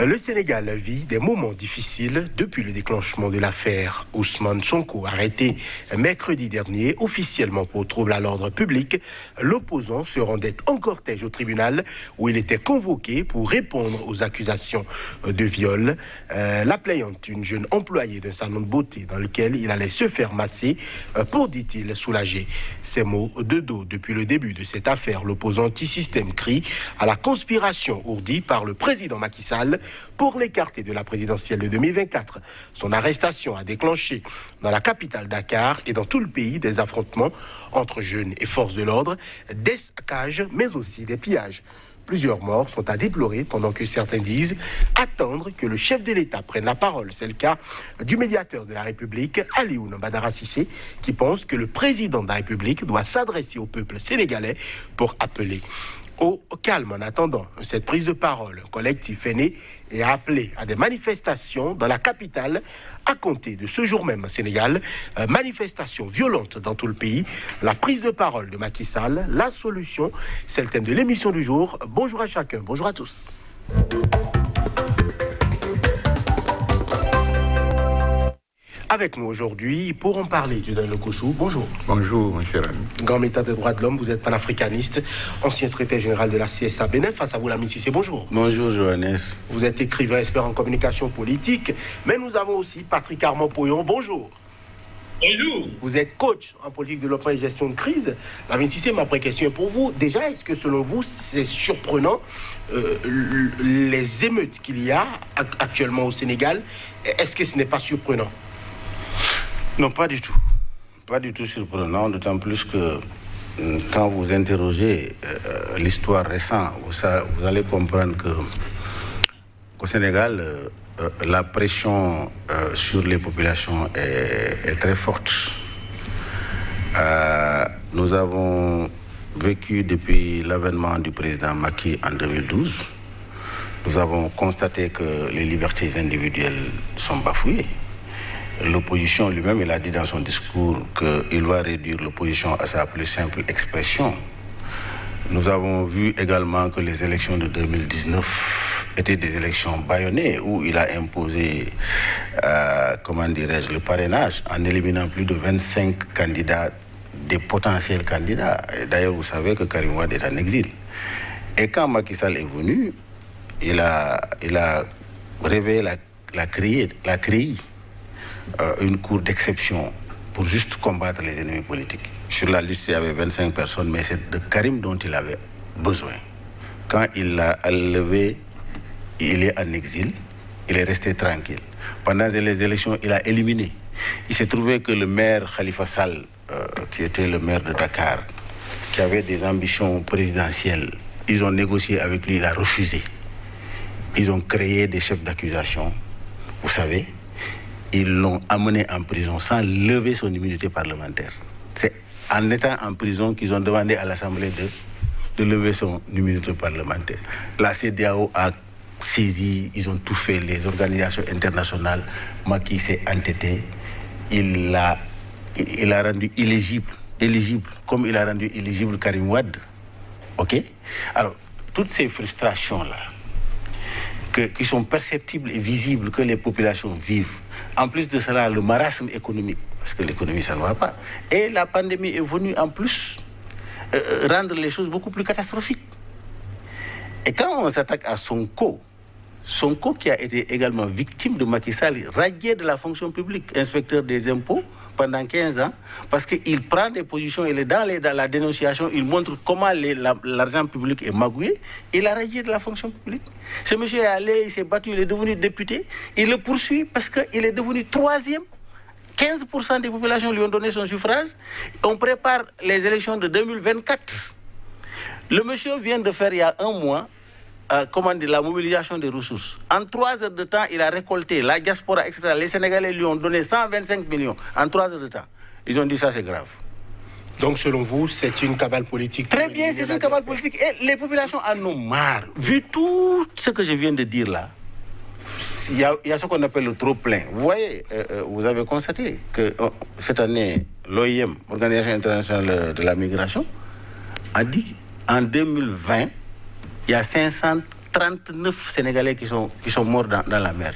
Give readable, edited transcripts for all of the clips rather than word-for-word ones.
Le Sénégal vit des moments difficiles depuis le déclenchement de l'affaire Ousmane Sonko, arrêté mercredi dernier officiellement pour trouble à l'ordre public. L'opposant se rendait en cortège au tribunal où il était convoqué pour répondre aux accusations de viol. La plaignante, une jeune employée d'un salon de beauté dans lequel il allait se faire masser pour, dit-il, soulager ses maux de dos. Depuis le début de cette affaire, l'opposant anti-système crie à la conspiration ourdie par le président Macky Sall pour l'écarter de la présidentielle de 2024. Son arrestation a déclenché dans la capitale Dakar et dans tout le pays des affrontements entre jeunes et forces de l'ordre, des saccages mais aussi des pillages. Plusieurs morts sont à déplorer pendant que certains disent attendre que le chef de l'État prenne la parole. C'est le cas du médiateur de la République, Alioune Badara Cissé, qui pense que le président de la République doit s'adresser au peuple sénégalais pour appeler au calme. En attendant cette prise de parole, un collectif est né et a appelé à des manifestations dans la capitale à compter de ce jour même au Sénégal. Manifestations violentes dans tout le pays. La prise de parole de Macky Sall, la solution, c'est le thème de l'émission du jour. Bonjour à chacun, bonjour à tous. Avec nous aujourd'hui, pour en parler, Dieudonné Lekoussou, bonjour. Bonjour, mon cher ami. Grand militant des droits de l'homme, vous êtes panafricaniste, ancien secrétaire général de la CSA Bénin. Face à vous, Lamine Cissé, bonjour. Bonjour, Johannes. Vous êtes écrivain, expert en communication politique, mais nous avons aussi Patrick Armand-Pouillon, bonjour. Bonjour. Vous êtes coach en politique de développement et gestion de crise. Lamine Cissé, ma vraie question est pour vous. Déjà, est-ce que selon vous, c'est surprenant les émeutes qu'il y a actuellement au Sénégal? Est-ce que ce n'est pas surprenant? Non, pas du tout. Pas du tout surprenant, d'autant plus que quand vous interrogez l'histoire récente, vous allez comprendre qu'au Sénégal, la pression sur les populations est très forte. Nous avons vécu depuis l'avènement du président Macky en 2012. Nous avons constaté que les libertés individuelles sont bafouées. L'opposition lui-même, il a dit dans son discours qu'il va réduire l'opposition à sa plus simple expression. Nous avons vu également que les élections de 2019 étaient des élections bâillonnées où il a imposé, le parrainage en éliminant plus de 25 candidats, des potentiels candidats. D'ailleurs, vous savez que Karim Wade est en exil. Et quand Macky Sall est venu, il a réveillé la CREI, une cour d'exception pour juste combattre les ennemis politiques. Sur la liste, il y avait 25 personnes, mais c'est de Karim dont il avait besoin. Quand il l'a levé, il est en exil, il est resté tranquille. Pendant les élections, il a éliminé. Il s'est trouvé que le maire Khalifa Sall, qui était le maire de Dakar, qui avait des ambitions présidentielles, ils ont négocié avec lui, il a refusé. Ils ont créé des chefs d'accusation, vous savez. Ils l'ont amené en prison sans lever son immunité parlementaire. C'est en étant en prison qu'ils ont demandé à l'Assemblée de lever son immunité parlementaire. La CEDEAO a saisi, ils ont tout fait, les organisations internationales. Macky s'est entêté. Il a rendu éligible, comme il a rendu éligible Karim Wade. OK? Alors, toutes ces frustrations-là, qui sont perceptibles et visibles, que les populations vivent. En plus de cela, le marasme économique, parce que l'économie, ça ne va pas. Et la pandémie est venue en plus rendre les choses beaucoup plus catastrophiques. Et quand on s'attaque à Sonko qui a été également victime de Macky Sall, radié de la fonction publique, inspecteur des impôts, pendant 15 ans, parce qu'il prend des positions, il est dans la dénonciation, il montre comment l'argent public est magouillé, il a radié de la fonction publique. Ce monsieur est allé, il s'est battu, il est devenu député, il le poursuit parce qu'il est devenu troisième. 15% des populations lui ont donné son suffrage. On prépare les élections de 2024. Le monsieur vient de faire il y a un mois, la mobilisation des ressources. En 3 heures de temps, il a récolté la diaspora, etc. Les Sénégalais lui ont donné 125 millions en 3 heures de temps. Ils ont dit ça, c'est grave. Donc, selon vous, c'est une cabale politique? Très bien, c'est une cabale politique. Et les populations en ont marre. Vu tout ce que je viens de dire là, il y a ce qu'on appelle le trop-plein. Vous voyez, vous avez constaté que cette année, l'OIM, Organisation internationale de la migration, a dit en 2020, il y a 530 39 Sénégalais qui sont morts dans la mer.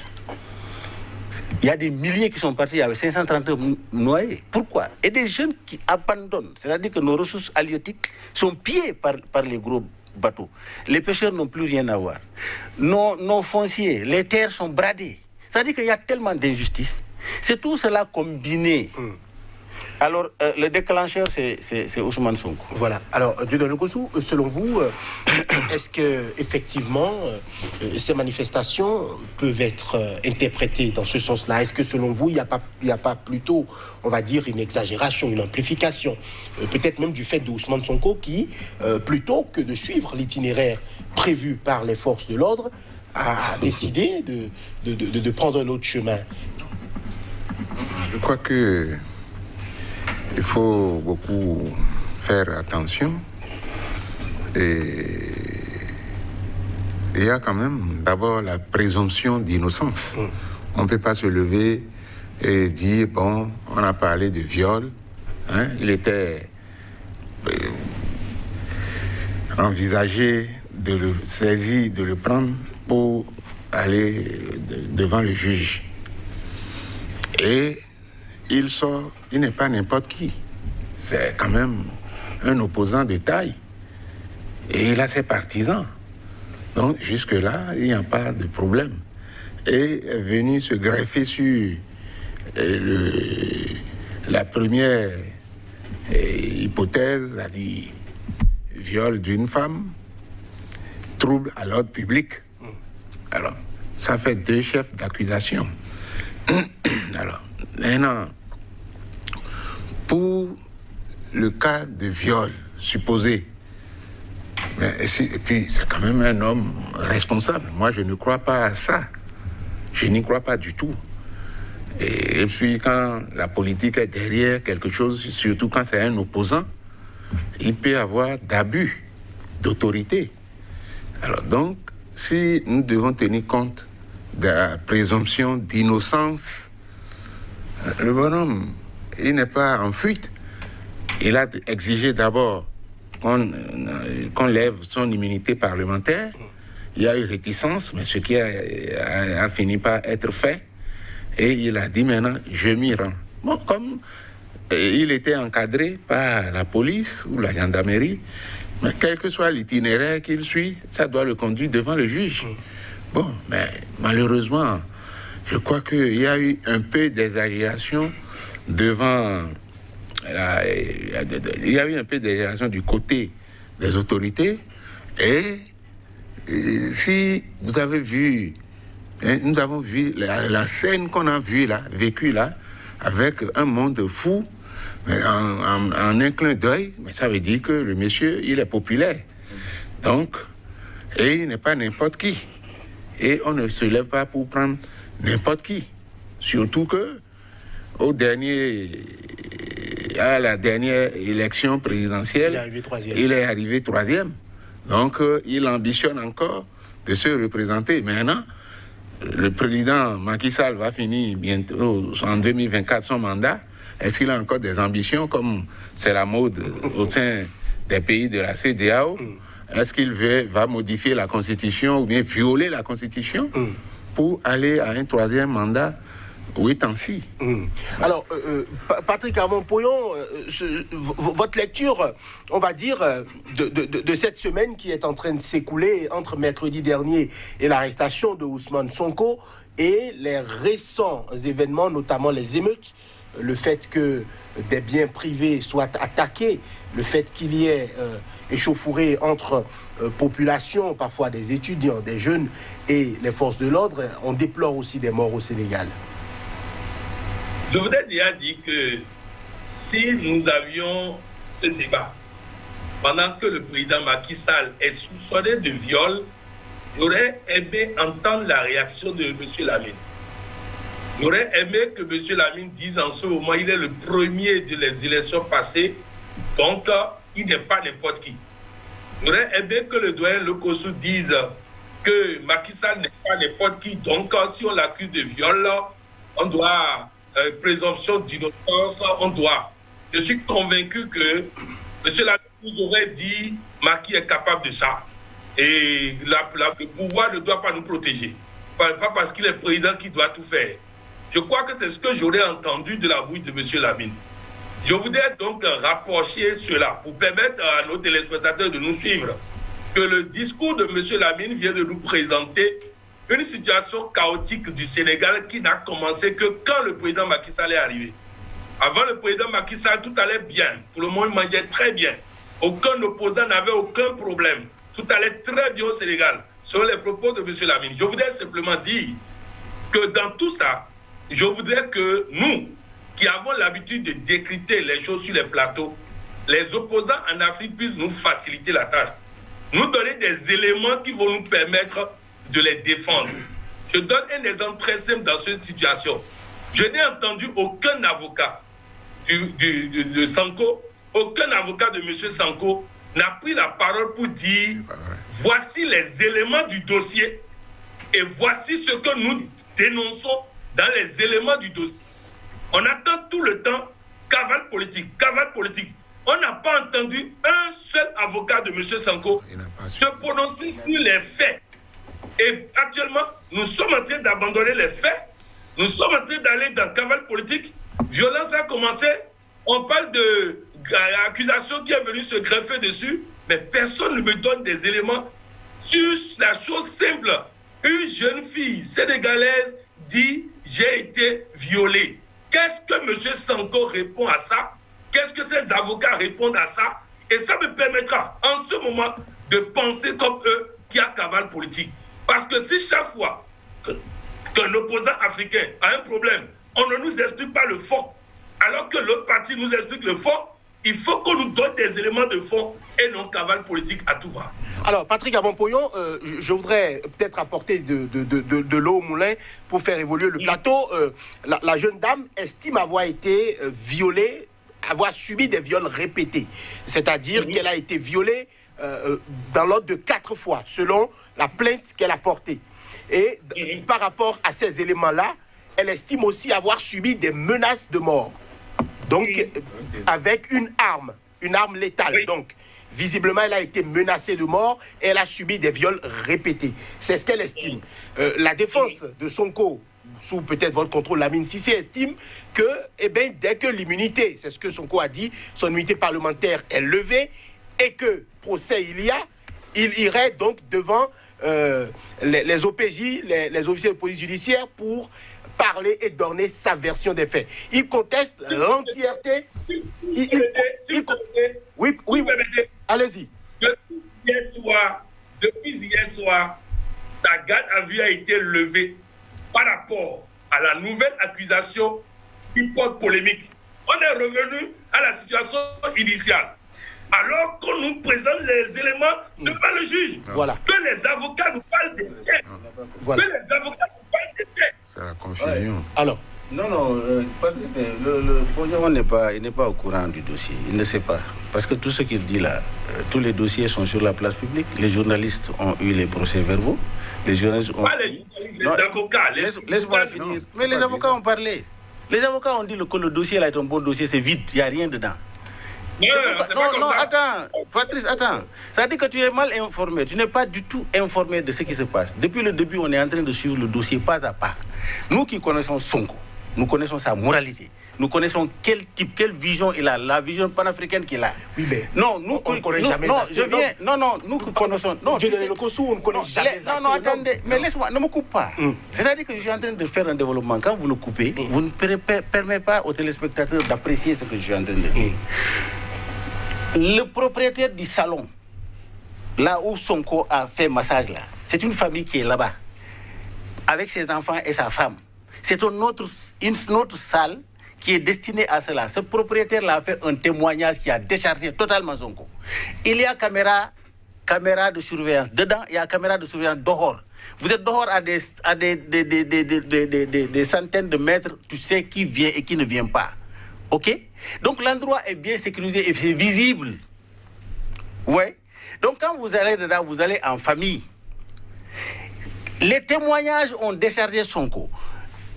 Il y a des milliers qui sont partis avec 539 noyés. Pourquoi? Et des jeunes qui abandonnent. C'est-à-dire que nos ressources halieutiques sont pillées par les gros bateaux. Les pêcheurs n'ont plus rien à voir. Nos fonciers, les terres sont bradées. C'est-à-dire qu'il y a tellement d'injustice. C'est tout cela combiné. Alors, le déclencheur, c'est Ousmane Sonko. Voilà. Alors, Dieudonné Kossou, selon vous, est-ce que effectivement ces manifestations peuvent être interprétées dans ce sens-là? Est-ce que selon vous, il n'y a pas plutôt, on va dire, une exagération, une amplification, peut-être même du fait de Ousmane Sonko qui, plutôt que de suivre l'itinéraire prévu par les forces de l'ordre, a décidé de prendre un autre chemin? Je crois que il faut beaucoup faire attention. Et il y a quand même d'abord la présomption d'innocence. On ne peut pas se lever et dire, bon, on a parlé de viol. Hein, il était envisagé de le saisir, de le prendre pour aller devant le juge. Et il sort, il n'est pas n'importe qui. C'est quand même un opposant de taille. Et il a ses partisans. Donc jusque-là, il n'y a pas de problème. Et est venu se greffer sur la première hypothèse, c'est-à-dire viol d'une femme, trouble à l'ordre public. Alors, ça fait 2 chefs d'accusation. Alors, maintenant, pour le cas de viol supposé, et puis c'est quand même un homme responsable. Moi, je ne crois pas à ça. Je n'y crois pas du tout. Et puis quand la politique est derrière quelque chose, surtout quand c'est un opposant, il peut y avoir d'abus d'autorité. Alors donc, si nous devons tenir compte de la présomption d'innocence, le bonhomme, il n'est pas en fuite. Il a exigé d'abord qu'on lève son immunité parlementaire. Il y a eu réticence, mais ce qui a fini par être fait. Et il a dit maintenant, je m'y rends. Bon, comme il était encadré par la police ou la gendarmerie, mais quel que soit l'itinéraire qu'il suit, ça doit le conduire devant le juge. Bon, mais malheureusement, je crois qu'il y a eu un peu d'exagération devant... il y a eu un peu d'exagération du côté des autorités. Et si vous avez vu, nous avons vu la scène qu'on a vue là, vécue là, avec un monde fou, en un clin d'œil, mais ça veut dire que le monsieur, il est populaire. Donc, et il n'est pas n'importe qui. Et on ne se lève pas pour prendre n'importe qui. Surtout que, à la dernière élection présidentielle, il est arrivé troisième. Donc, il ambitionne encore de se représenter. Maintenant, le président Macky Sall va finir bientôt, en 2024, son mandat. Est-ce qu'il a encore des ambitions, comme c'est la mode au sein des pays de la CEDEAO? Est-ce qu'il va modifier la Constitution ou bien violer la Constitution pour aller à un troisième mandat? Oui, tant si. Alors, Patrick Armand-Poyon, votre lecture, on va dire, de cette semaine qui est en train de s'écouler entre mercredi dernier et l'arrestation de Ousmane Sonko et les récents événements, notamment les émeutes, le fait que des biens privés soient attaqués, le fait qu'il y ait échauffourée entre populations, parfois des étudiants, des jeunes et les forces de l'ordre, on déplore aussi des morts au Sénégal. Je voudrais déjà dire que si nous avions ce débat pendant que le président Macky Sall est soupçonné de viol, j'aurais aimé entendre la réaction de M. Lamine. J'aurais aimé que M. Lamine dise en ce moment il est le premier de les élections passées, donc il n'est pas n'importe qui. J'aurais aimé que le doyen Kossou dise que Macky Sall n'est pas n'importe qui, donc si on l'accuse de viol, on doit... présomption d'innocence, on doit. Je suis convaincu que M. Lamine nous aurait dit Macky est capable de ça. Et le pouvoir ne doit pas nous protéger. Pas parce qu'il est président qu'il doit tout faire. Je crois que c'est ce que j'aurais entendu de la bouche de M. Lamine. Je voudrais donc rapprocher cela pour permettre à nos téléspectateurs de nous suivre. Que le discours de M. Lamine vient de nous présenter une situation chaotique du Sénégal qui n'a commencé que quand le président Macky Sall est arrivé. Avant le président Macky Sall, tout allait bien. Tout le monde mangeait très bien. Aucun opposant n'avait aucun problème. Tout allait très bien au Sénégal, selon les propos de M. Lamine. Je voudrais simplement dire que dans tout ça, je voudrais que nous, qui avons l'habitude de décrypter les choses sur les plateaux, les opposants en Afrique puissent nous faciliter la tâche, nous donner des éléments qui vont nous permettre de les défendre. Je donne un exemple très simple dans cette situation. Je n'ai entendu aucun avocat de Sanko, aucun avocat de M. Sanko n'a pris la parole pour dire voici les éléments du dossier et voici ce que nous dénonçons dans les éléments du dossier. On attend tout le temps cavale politique. On n'a pas entendu un seul avocat de M. Sanko se prononcer sur les faits. Et actuellement, nous sommes en train d'abandonner les faits. Nous sommes en train d'aller dans cavale politique. Violence a commencé. On parle de l'accusation qui est venue se greffer dessus, mais personne ne me donne des éléments sur la chose simple. Une jeune fille sénégalaise dit « j'ai été violée ». Qu'est-ce que M. Sanko répond à ça? Qu'est-ce que ses avocats répondent à ça? Et ça me permettra, en ce moment, de penser comme eux qui a cavale politique. Parce que si chaque fois qu'un opposant africain a un problème, on ne nous explique pas le fond, alors que l'autre parti nous explique le fond, il faut qu'on nous donne des éléments de fond et non cavale politique à tout va. Alors, Patrick Abampoyon, je voudrais peut-être apporter de l'eau au moulin pour faire évoluer le plateau. La jeune dame estime avoir été violée, avoir subi des viols répétés. C'est-à-dire qu'elle a été violée dans l'ordre de 4 fois, selon la plainte qu'elle a portée. Et par rapport à ces éléments-là, elle estime aussi avoir subi des menaces de mort. Donc, avec une arme létale. Oui. Donc, visiblement, elle a été menacée de mort et elle a subi des viols répétés. C'est ce qu'elle estime. La défense de Sonko, sous peut-être votre contrôle, Lamine Cissé, estime que, dès que l'immunité, c'est ce que Sonko a dit, son immunité parlementaire est levée et que procès il irait donc devant les OPJ, les officiers de police judiciaire, pour parler et donner sa version des faits. Il conteste l'entièreté. Oui, allez-y. Depuis hier soir, ta garde à vue a été levée par rapport à la nouvelle accusation qui porte polémique. On est revenu à la situation initiale. Alors qu'on nous présente les éléments devant le juge. Voilà. Que les avocats nous parlent des faits. Voilà. Que les avocats nous parlent des faits. C'est la confusion. Alors, Non, Patrice, il n'est pas au courant du dossier. Il ne sait pas. Parce que tout ce qu'il dit là, tous les dossiers sont sur la place publique. Les journalistes ont eu les procès-verbaux. Les journalistes ont... Pas les avocats. Laisse-moi finir. Mais les avocats ont parlé. Les avocats ont dit que le dossier là est un bon dossier, c'est vide, il n'y a rien dedans. Non, attends, Patrice, attends. Ça veut dire que tu es mal informé. Tu n'es pas du tout informé de ce qui se passe. Depuis le début, on est en train de suivre le dossier pas à pas. Nous qui connaissons Sonko, nous connaissons sa moralité. Nous connaissons quel type, quelle vision il a, la vision panafricaine qu'il a. Oui, mais non, nous on ne connaît jamais. Nous connaissons. Non, Dieu donne le Kossou, on ne connaît jamais. Non, attendez, mais laisse-moi, ne me coupe pas. C'est-à-dire que je suis en train de faire un développement. Quand vous le coupez, vous ne permettez pas aux téléspectateurs d'apprécier ce que je suis en train de dire. Le propriétaire du salon, là où Sonko a fait massage là, c'est une famille qui est là-bas, avec ses enfants et sa femme. C'est une autre salle qui est destinée à cela. Ce propriétaire-là a fait un témoignage qui a déchargé totalement Sonko. Il y a caméra de surveillance dedans, il y a caméra de surveillance dehors. Vous êtes dehors à des centaines de mètres, tu sais qui vient et qui ne vient pas. Ok? Donc l'endroit est bien sécurisé et c'est visible. Ouais. Donc quand vous allez dedans, vous allez en famille. Les témoignages ont déchargé Sonko.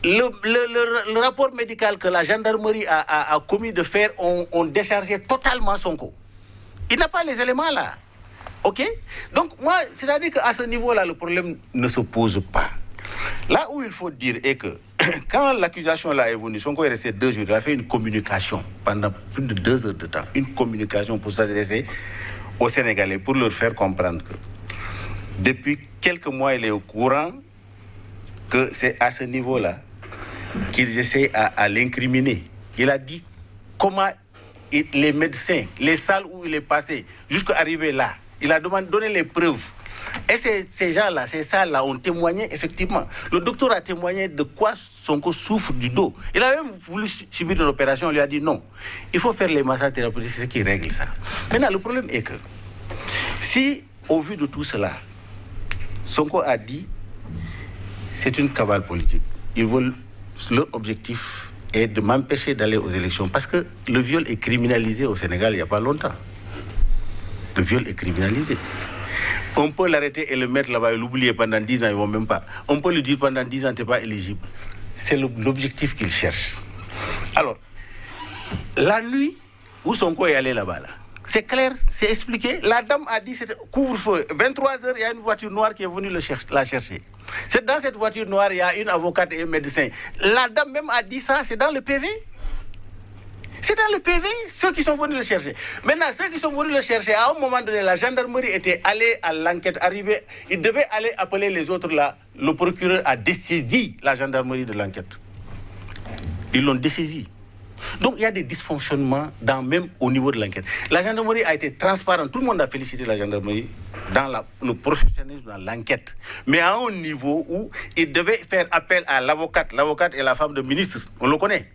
Le rapport médical que la gendarmerie a commis de faire ont déchargé totalement Sonko. Il n'a pas les éléments là. Ok? Donc, moi, c'est-à-dire qu'à ce niveau-là, le problème ne se pose pas. Là où il faut dire est que, quand l'accusation là est venue, Sonko est resté 2 jours, il a fait une communication pendant plus de 2 heures de temps. Une communication pour s'adresser aux Sénégalais, pour leur faire comprendre que depuis quelques mois, il est au courant que c'est à ce niveau-là qu'ils essaient à l'incriminer. Il a dit comment les médecins, les salles où il est passé, jusqu'à arriver là, il a donné les preuves. Et ces gens-là, ces salles-là ont témoigné, effectivement. Le docteur a témoigné de quoi Sonko souffre du dos. Il a même voulu subir une opération, on lui a dit non. Il faut faire les massages thérapeutiques, c'est ce qui règle ça. Maintenant, le problème est que, si, au vu de tout cela, Sonko a dit, c'est une cabale politique. Leur objectif est de m'empêcher d'aller aux élections. Parce que le viol est criminalisé au Sénégal il n'y a pas longtemps. Le viol est criminalisé. On peut l'arrêter et le mettre là-bas et l'oublier pendant 10 ans, ils ne vont même pas. On peut lui dire pendant 10 ans, tu n'es pas éligible. C'est l'objectif qu'il cherche. Alors, la nuit où Sonko est allé là-bas, là, c'est clair, c'est expliqué. La dame a dit, c'était couvre-feu. 23h, il y a une voiture noire qui est venue la chercher. C'est dans cette voiture noire, il y a une avocate et un médecin. La dame même a dit ça, c'est dans le PV. C'est dans le PV, ceux qui sont venus le chercher. Maintenant, ceux qui sont venus le chercher, à un moment donné, la gendarmerie était allée à l'enquête, arrivée. Ils devaient aller appeler les autres là. Le procureur a dessaisi la gendarmerie de l'enquête. Ils l'ont dessaisi. Donc, il y a des dysfonctionnements même au niveau de l'enquête. La gendarmerie a été transparente. Tout le monde a félicité la gendarmerie dans le professionnalisme, dans l'enquête. Mais à un niveau où ils devaient faire appel à l'avocate. L'avocate est la femme de ministre. On le connaît.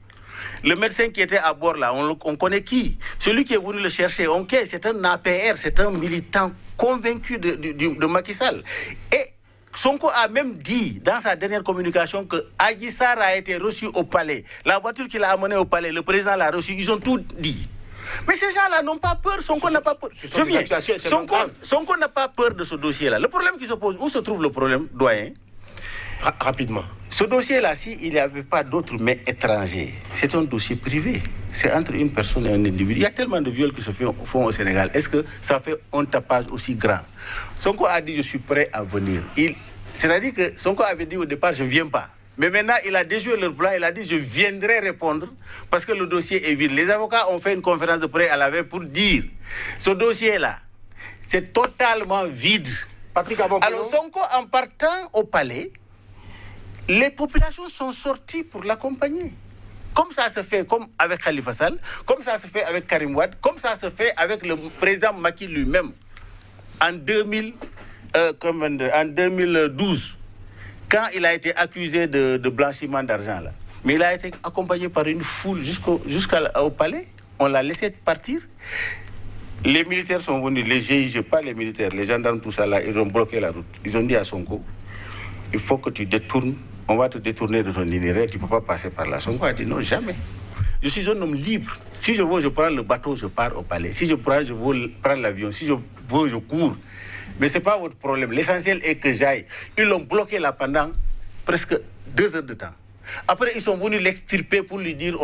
Le médecin qui était à bord là, on connaît qui? Celui qui est venu le chercher, c'est un APR, c'est un militant convaincu de Macky Sall. Et Sonko a même dit dans sa dernière communication que Adji Sarr a été reçu au palais. La voiture qu'il a amenée au palais, le président l'a reçu, ils ont tout dit. Mais ces gens-là n'ont pas peur, Sonko n'a pas peur. Sonko n'a pas peur de ce dossier-là. Le problème qui se pose, où se trouve le problème, doyen? Rapidement. Ce dossier-là, s'il n'y avait pas d'autres mains étrangers, c'est un dossier privé. C'est entre une personne et un individu. Il y a tellement de viols qui se font au Sénégal. Est-ce que ça fait un tapage aussi grand? Sonko a dit, je suis prêt à venir. C'est-à-dire que Sonko avait dit au départ, je ne viens pas. Mais maintenant, il a déjoué leur plan. Il a dit, je viendrai répondre parce que le dossier est vide. Les avocats ont fait une conférence de presse à la veille pour dire, ce dossier-là, c'est totalement vide. Patrick Abampoyon. Alors Sonko, en partant au palais, les populations sont sorties pour l'accompagner. Comme ça se fait comme avec Khalifa Sall, comme ça se fait avec Karim Wade, comme ça se fait avec le président Macky lui-même en 2012, quand il a été accusé de blanchiment d'argent. Là. Mais il a été accompagné par une foule jusqu'au palais. On l'a laissé partir. Les militaires sont venus, les GIG, pas les militaires, les gendarmes, tout ça là, ils ont bloqué la route. Ils ont dit à Sonko, il faut que tu détournes. On va te détourner de ton itinéraire, tu ne peux pas passer par là. Sonko a dit non, jamais. Je suis un homme libre. Si je veux, je prends le bateau, je pars au palais. Si je veux prendre l'avion. Si je veux, je cours. Mais ce n'est pas votre problème. L'essentiel est que j'aille. Ils l'ont bloqué là pendant presque 2 heures de temps. Après, ils sont venus l'extirper pour lui dire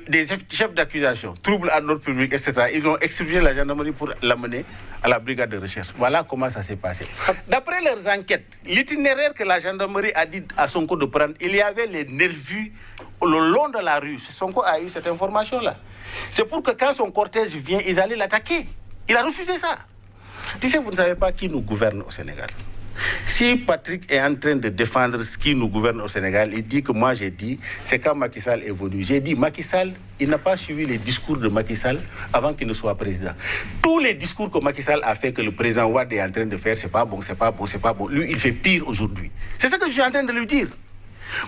des chefs d'accusation, troubles à l'ordre public, etc. Ils ont extirpé la gendarmerie pour l'amener à la brigade de recherche. Voilà comment ça s'est passé. D'après leurs enquêtes, l'itinéraire que la gendarmerie a dit à Sonko de prendre, il y avait les nervis le long de la rue. Sonko a eu cette information-là. C'est pour que quand son cortège vient, ils allaient l'attaquer. Il a refusé ça. Tu sais, vous ne savez pas qui nous gouverne au Sénégal. Si Patrick est en train de défendre ce qui nous gouverne au Sénégal, il dit que moi j'ai dit, c'est quand Macky Sall est venu. J'ai dit, Macky Sall, il n'a pas suivi les discours de Macky Sall avant qu'il ne soit président. Tous les discours que Macky Sall a fait, que le président Wade est en train de faire, c'est pas bon, c'est pas bon, c'est pas bon. Lui, il fait pire aujourd'hui. C'est ce que je suis en train de lui dire.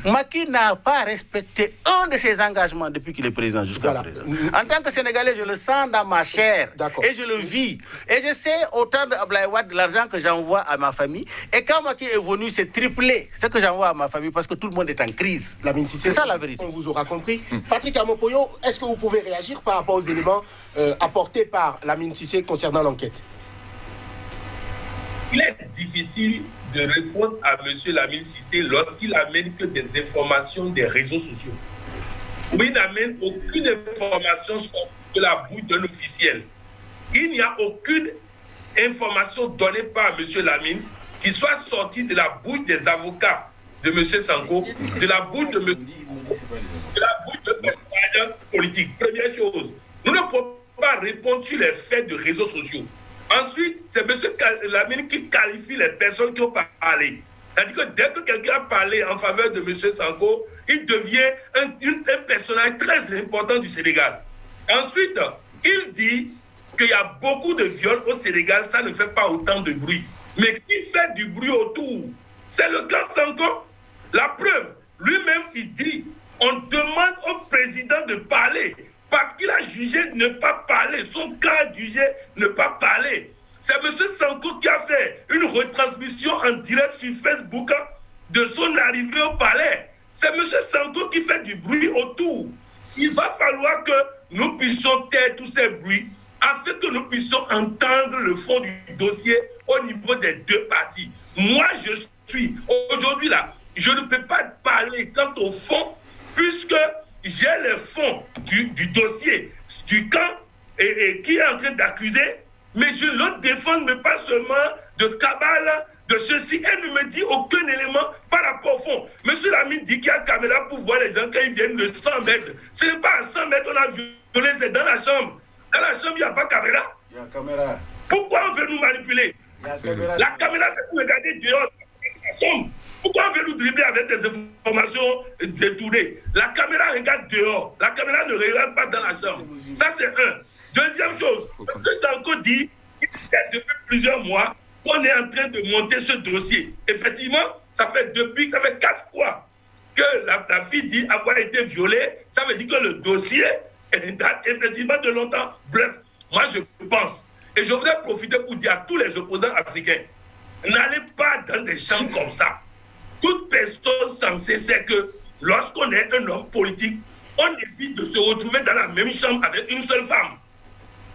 Macky n'a pas respecté un de ses engagements depuis qu'il est président jusqu'à présent. En tant que Sénégalais, je le sens dans ma chair et je le vis. Et je sais autant d'Ablaye Wade de l'argent que j'envoie à ma famille. Et quand Macky est venu, c'est triplé ce que j'envoie à ma famille parce que tout le monde est en crise. C'est ça la vérité. On vous aura compris. Patrick Abampoyon, est-ce que vous pouvez réagir par rapport aux éléments apportés par Lamine Cissé concernant l'enquête? Il est difficile de répondre à M. Lamine Cissé lorsqu'il amène que des informations des réseaux sociaux. Où il n'amène aucune information sur de la bouche d'un officiel. Il n'y a aucune information donnée par M. Lamine qui soit sortie de la bouche des avocats de M. Sanko, de la bouche de M. politique. Première chose, nous ne pouvons pas répondre sur les faits de réseaux sociaux. Ensuite, c'est M. Lamine qui qualifie les personnes qui ont parlé. C'est-à-dire que dès que quelqu'un a parlé en faveur de M. Sanko, il devient un personnage très important du Sénégal. Ensuite, il dit qu'il y a beaucoup de viols au Sénégal, ça ne fait pas autant de bruit. Mais qui fait du bruit autour? C'est le cas Sanko. La preuve, lui-même, il dit, on demande au président de parler parce qu'il a jugé de ne pas parler. Son cas a jugé de ne pas parler. C'est M. Sanko qui a fait une retransmission en direct sur Facebook de son arrivée au palais. C'est M. Sanko qui fait du bruit autour. Il va falloir que nous puissions taire tous ces bruits afin que nous puissions entendre le fond du dossier au niveau des deux parties. Moi, je suis aujourd'hui là, je ne peux pas parler quant au fond puisque j'ai le fond du dossier du camp et qui est en train d'accuser, mais je le défends, mais pas seulement de cabale, de ceci. Elle ne me dit aucun élément par rapport au fond. Monsieur Lamine dit qu'il y a caméra pour voir les gens quand ils viennent de 100 mètres. Ce n'est pas à 100 mètres qu'on a violé, c'est dans la chambre. Dans la chambre, il n'y a pas caméra. Il y a caméra. Pourquoi on veut nous manipuler? La caméra, c'est pour regarder dehors. Pourquoi on veut nous dribbler avec des informations détournées? La caméra regarde dehors. La caméra ne regarde pas dans la chambre. Ça, c'est un. Deuxième chose, M. Sanko dit qu'il sait depuis plusieurs mois qu'on est en train de monter ce dossier. Effectivement, ça fait 4 fois que la fille dit avoir été violée. Ça veut dire que le dossier date effectivement de longtemps. Bref, moi je pense, et je voudrais profiter pour dire à tous les opposants africains, n'allez pas dans des chambres comme ça. Toute personne censée sait que lorsqu'on est un homme politique, on évite de se retrouver dans la même chambre avec une seule femme.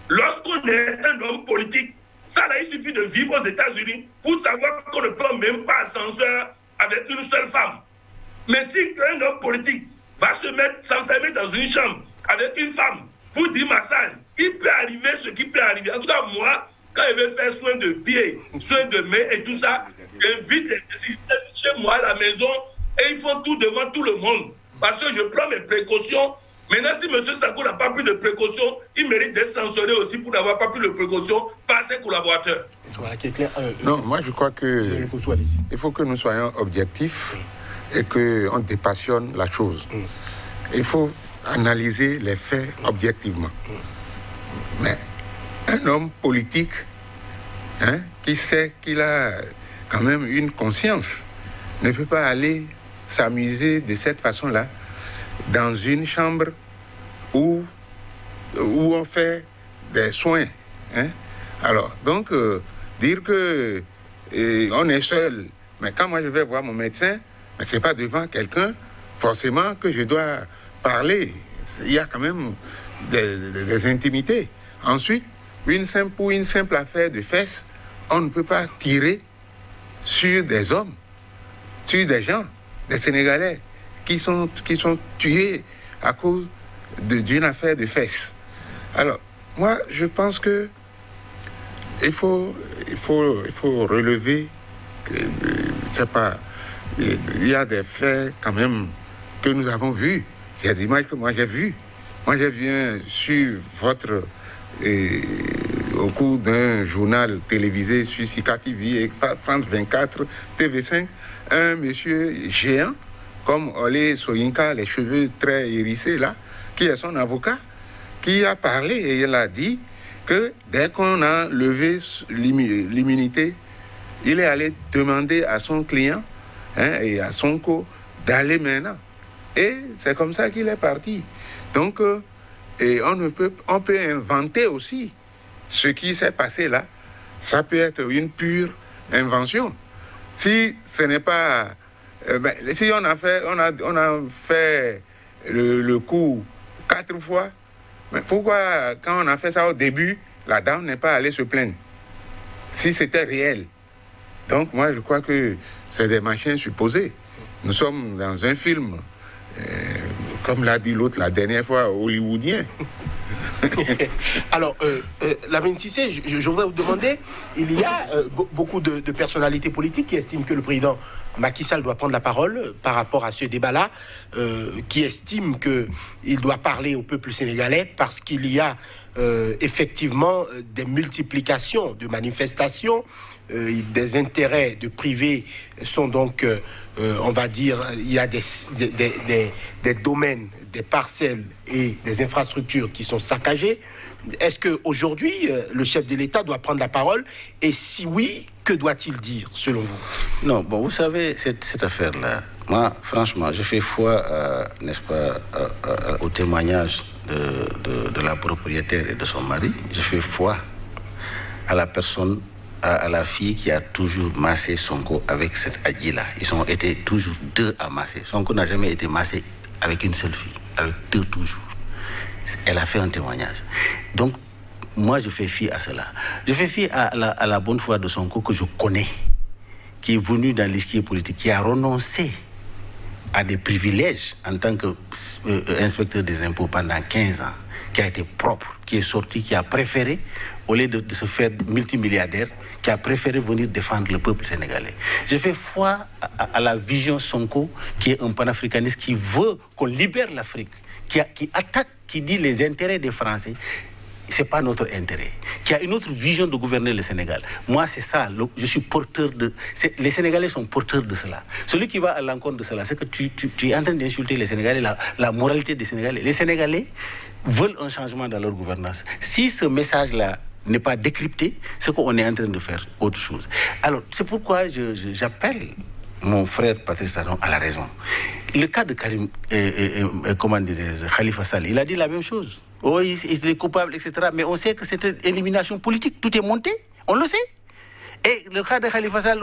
Lorsqu'on est un homme politique, ça là, il suffit de vivre aux États-Unis pour savoir qu'on ne prend même pas ascenseur avec une seule femme. Mais si un homme politique va s'enfermer dans une chambre avec une femme pour dire massage, il peut arriver ce qui peut arriver. En tout cas, moi, quand je vais faire soin de pieds, soin de mains et tout ça, j'invite les visiteurs chez moi à la maison et ils font tout devant tout le monde. Parce que je prends mes précautions. Maintenant, si M. Sanko n'a pas pris de précautions, il mérite d'être sanctionné aussi pour n'avoir pas pris de précautions par ses collaborateurs. Voilà, qui est clair. Non, moi je crois que il faut que nous soyons objectifs et qu'on dépassionne la chose. Il faut analyser les faits objectivement. Mais un homme politique qui sait qu'il a quand même une conscience ne peut pas aller s'amuser de cette façon-là dans une chambre où on fait des soins. Alors, donc, dire que on est seul, mais quand moi je vais voir mon médecin, mais c'est pas devant quelqu'un forcément que je dois parler. Il y a quand même des intimités. Ensuite, pour une simple affaire de fesses, on ne peut pas tirer sur des hommes, sur des gens, des Sénégalais qui sont tués à cause d'une affaire de fesses. Alors, moi, je pense que il faut relever que, il y a des faits quand même que nous avons vus. Il y a des images que moi j'ai vues. Moi, je viens sur au cours d'un journal télévisé sur Sika TV et France 24, TV5, un monsieur géant, comme Olé Soyinka, les cheveux très hérissés là, qui est son avocat, qui a parlé et il a dit que dès qu'on a levé l'immunité, il est allé demander à son client et à Sonko d'aller maintenant. Et c'est comme ça qu'il est parti. Donc, et on peut inventer aussi ce qui s'est passé là. Ça peut être une pure invention. Si ce n'est pas... si on a fait le coup 4 fois, mais pourquoi quand on a fait ça au début, la dame n'est pas allée se plaindre? Si c'était réel. Donc moi je crois que c'est des machins supposés. Nous sommes dans un film, comme l'a dit l'autre la dernière fois, hollywoodien. Alors, Lamine Cissé, je voudrais vous demander, il y a beaucoup de personnalités politiques qui estiment que le président Macky Sall doit prendre la parole par rapport à ce débat-là, qui estiment qu'il doit parler au peuple sénégalais parce qu'il y a effectivement des multiplications de manifestations, des intérêts de privés sont donc, on va dire, il y a des domaines, des parcelles et des infrastructures qui sont saccagées. Est-ce qu'aujourd'hui, le chef de l'État doit prendre la parole? Et si oui, que doit-il dire, selon vous? Non, bon, vous savez, cette affaire-là, moi, franchement, je fais foi, n'est-ce pas, au témoignage de la propriétaire et de son mari. Je fais foi à la personne, à la fille qui a toujours massé Sonko avec cette Adji-là. Ils ont été toujours deux à masser. Sonko n'a jamais été massé avec une seule fille, avec deux toujours. Elle a fait un témoignage. Donc, moi, je fais fi à cela. Je fais fi à la bonne foi de Sonko que je connais, qui est venu dans l'eschier politique, qui a renoncé à des privilèges en tant qu'inspecteur des impôts pendant 15 ans, qui a été propre, qui est sorti, qui a préféré, au lieu de se faire multimilliardaire, qui a préféré venir défendre le peuple sénégalais. Je fais foi à la vision Sonko, qui est un panafricaniste, qui veut qu'on libère l'Afrique, qui attaque, qui dit les intérêts des Français. C'est pas notre intérêt, qui a une autre vision de gouverner le Sénégal. Moi, c'est ça, je suis porteur de... Les Sénégalais sont porteurs de cela. Celui qui va à l'encontre de cela, c'est que tu es en train d'insulter les Sénégalais, la moralité des Sénégalais. Les Sénégalais veulent un changement dans leur gouvernance. Si ce message-là n'est pas décrypté, c'est qu'on est en train de faire autre chose. Alors, c'est pourquoi j'appelle mon frère Patrice Talon à la raison. Le cas de Karim, Khalifa Sall, il a dit la même chose. Oh, il est coupable, etc. Mais on sait que c'est une élimination politique. Tout est monté, on le sait. Et le cas de Khalifa Sall,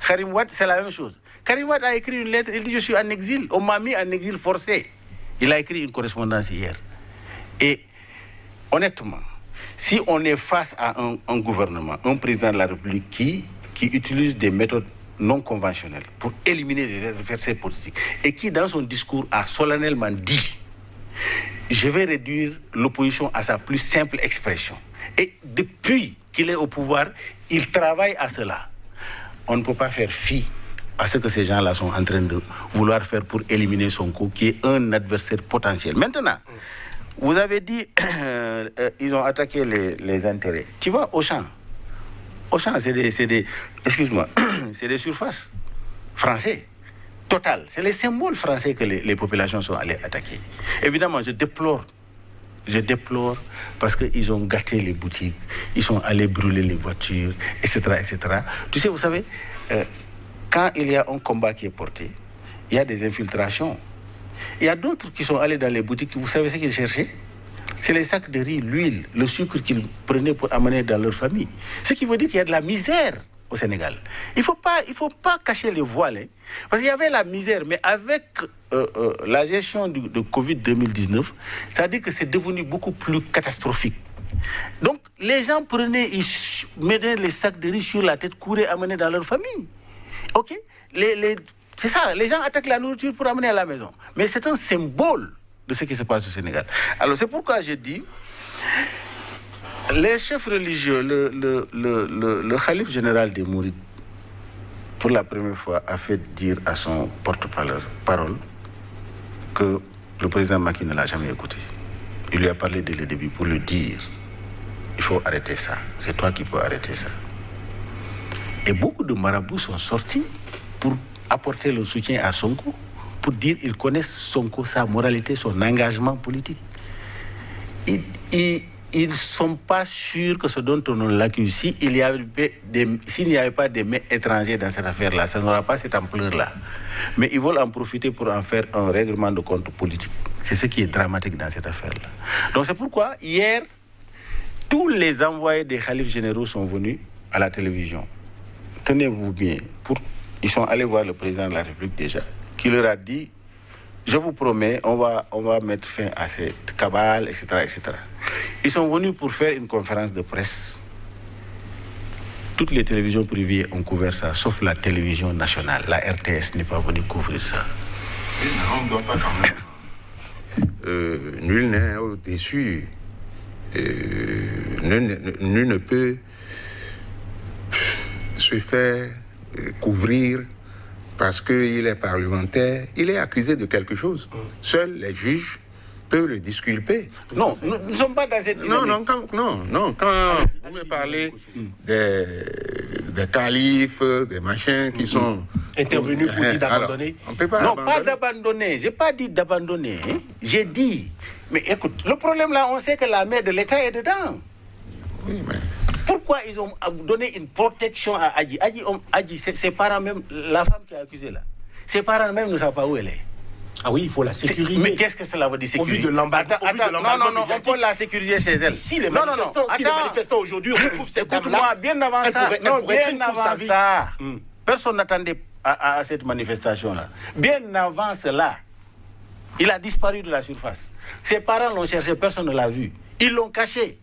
Karim Wade, c'est la même chose. Karim Wade a écrit une lettre, il dit je suis en exil. On m'a mis en exil forcé. Il a écrit une correspondance hier. Et honnêtement, si on est face à un gouvernement, un président de la République qui utilise des méthodes non conventionnelles pour éliminer les adversaires politiques et qui, dans son discours, a solennellement dit « Je vais réduire l'opposition à sa plus simple expression ». Et depuis qu'il est au pouvoir, il travaille à cela. On ne peut pas faire fi à ce que ces gens-là sont en train de vouloir faire pour éliminer Sonko, qui est un adversaire potentiel. Maintenant, vous avez dit ils ont attaqué les intérêts. Tu vois, Auchan, c'est des excuse-moi, c'est des surfaces français. Total, c'est les symboles français que les populations sont allées attaquer. Évidemment, je déplore parce qu'ils ont gâté les boutiques, ils sont allés brûler les voitures, etc., etc. Tu sais, vous savez, quand il y a un combat qui est porté, il y a des infiltrations. Il y a d'autres qui sont allés dans les boutiques, vous savez ce qu'ils cherchaient? C'est les sacs de riz, l'huile, le sucre qu'ils prenaient pour amener dans leur famille. Ce qui veut dire qu'il y a de la misère au Sénégal. Il faut pas cacher les voiles. Hein. Parce qu'il y avait la misère, mais avec la gestion de Covid 2019, ça dit que c'est devenu beaucoup plus catastrophique. Donc, les gens prenaient, ils mettaient les sacs de riz sur la tête, couraient, amener dans leur famille. OK? C'est ça, les gens attaquent la nourriture pour amener à la maison. Mais c'est un symbole de ce qui se passe au Sénégal. Alors, c'est pourquoi je dis... Les chefs religieux, le calife général des Mourides, pour la première fois, a fait dire à son porte-parole que le président Macky ne l'a jamais écouté. Il lui a parlé dès le début pour lui dire il faut arrêter ça. C'est toi qui peux arrêter ça. Et beaucoup de marabouts sont sortis pour apporter le soutien à Sonko, pour dire qu'ils connaissent Sonko, sa moralité, son engagement politique. Ils ne sont pas sûrs que ce dont on l'accuse. S'il n'y avait pas des mains étrangères dans cette affaire-là, ça n'aura pas cette ampleur-là. Mais ils veulent en profiter pour en faire un règlement de compte politique. C'est ce qui est dramatique dans cette affaire-là. Donc c'est pourquoi, hier, tous les envoyés des khalifes généraux sont venus à la télévision. Tenez-vous bien, ils sont allés voir le président de la République déjà, qui leur a dit je vous promets, on va mettre fin à cette cabale, etc., etc. Ils sont venus pour faire une conférence de presse. Toutes les télévisions privées ont couvert ça, sauf la télévision nationale. La RTS n'est pas venue couvrir ça. Oui, mais on ne doit pas quand même nul n'est au-dessus. Nul ne peut se faire couvrir parce qu'il est parlementaire. Il est accusé de quelque chose. Seuls les juges peuvent le disculper. Non, nous ne sommes pas dans cette dynamique. Quand vous me parlez des califes, des machins qui sont intervenus pour dire d'abandonner. On peut pas non, abandonner. pas d'abandonner. J'ai pas dit d'abandonner. Hein. J'ai dit. Mais écoute, le problème là, on sait que la mère de l'État est dedans. Oui, mais Pourquoi ils ont donné une protection à Adji? Adji, ses parents même, la femme qui est accusée là, ses parents même ne savent pas où elle est. Ah oui, il faut la sécuriser. Mais qu'est-ce que cela veut dire sécuriser? Au vu de l'embargo. Non, on peut la sécuriser chez elle. Si les manifestants aujourd'hui retrouvent cette dame-là, écoute-moi, bien avant ça, personne n'attendait à cette manifestation-là. Bien avant cela, il a disparu de la surface. Ses parents l'ont cherché, personne ne l'a vu. Ils l'ont caché.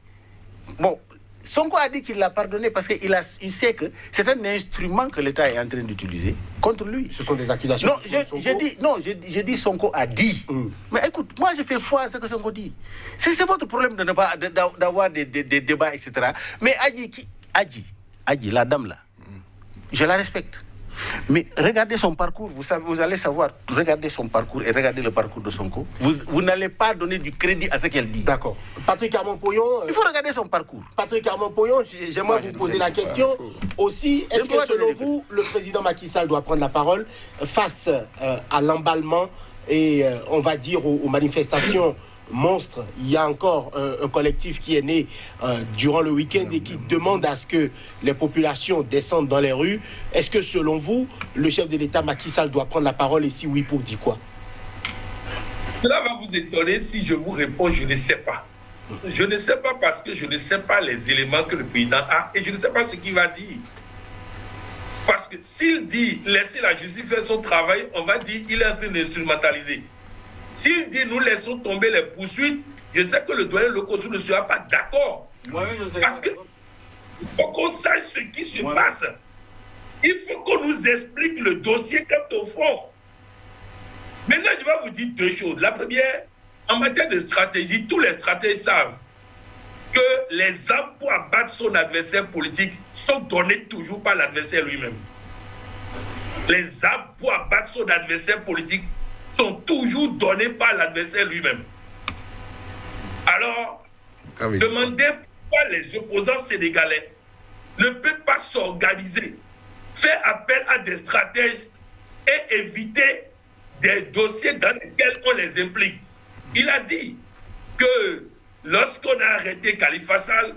Bon, Sonko a dit qu'il l'a pardonné parce qu'il sait que c'est un instrument que l'État est en train d'utiliser contre lui. ce sont des accusations. Non, j'ai dit Sonko a dit. Mais écoute, moi je fais foi à ce que Sonko dit. C'est votre problème de ne pas d'avoir des débats, etc. Mais Adji, la dame là, je la respecte. Mais regardez son parcours, vous allez savoir, regardez son parcours et regardez le parcours de Sonko. Vous n'allez pas donner du crédit à ce qu'elle dit. D'accord. Patrick Armand-Poyon. Il faut regarder son parcours. Patrick Armand-Poyon, j'aimerais vous poser la question. Aussi, est-ce que selon vous, le président Macky Sall doit prendre la parole face à l'emballement et on va dire aux manifestations monstres? Il y a encore un collectif qui est né durant le week-end et qui demande à ce que les populations descendent dans les rues. Est-ce que selon vous, le chef de l'État Macky Sall doit prendre la parole et si oui, pour dire quoi? Cela va vous étonner si je vous réponds, je ne sais pas. Je ne sais pas parce que je ne sais pas les éléments que le président a et je ne sais pas ce qu'il va dire. Parce que s'il dit laissez la justice faire son travail, on va dire qu'il est en train d'instrumentaliser. S'il dit nous laissons tomber les poursuites, je sais que le doyen Lokosu ne sera pas d'accord. Parce qu'il faut qu'on sache ce qui se passe. Il faut qu'on nous explique le dossier quant au fond. Maintenant, je vais vous dire deux choses. La première, en matière de stratégie, tous les stratèges savent que les armes pour abattre son adversaire politique sont données toujours par l'adversaire lui-même. Les armes pour abattre son adversaire politique sont toujours donnés par l'adversaire lui-même. Alors, demandez pourquoi les opposants sénégalais ne peuvent pas s'organiser, faire appel à des stratèges et éviter des dossiers dans lesquels on les implique. Il a dit que lorsqu'on a arrêté Khalifa Sall,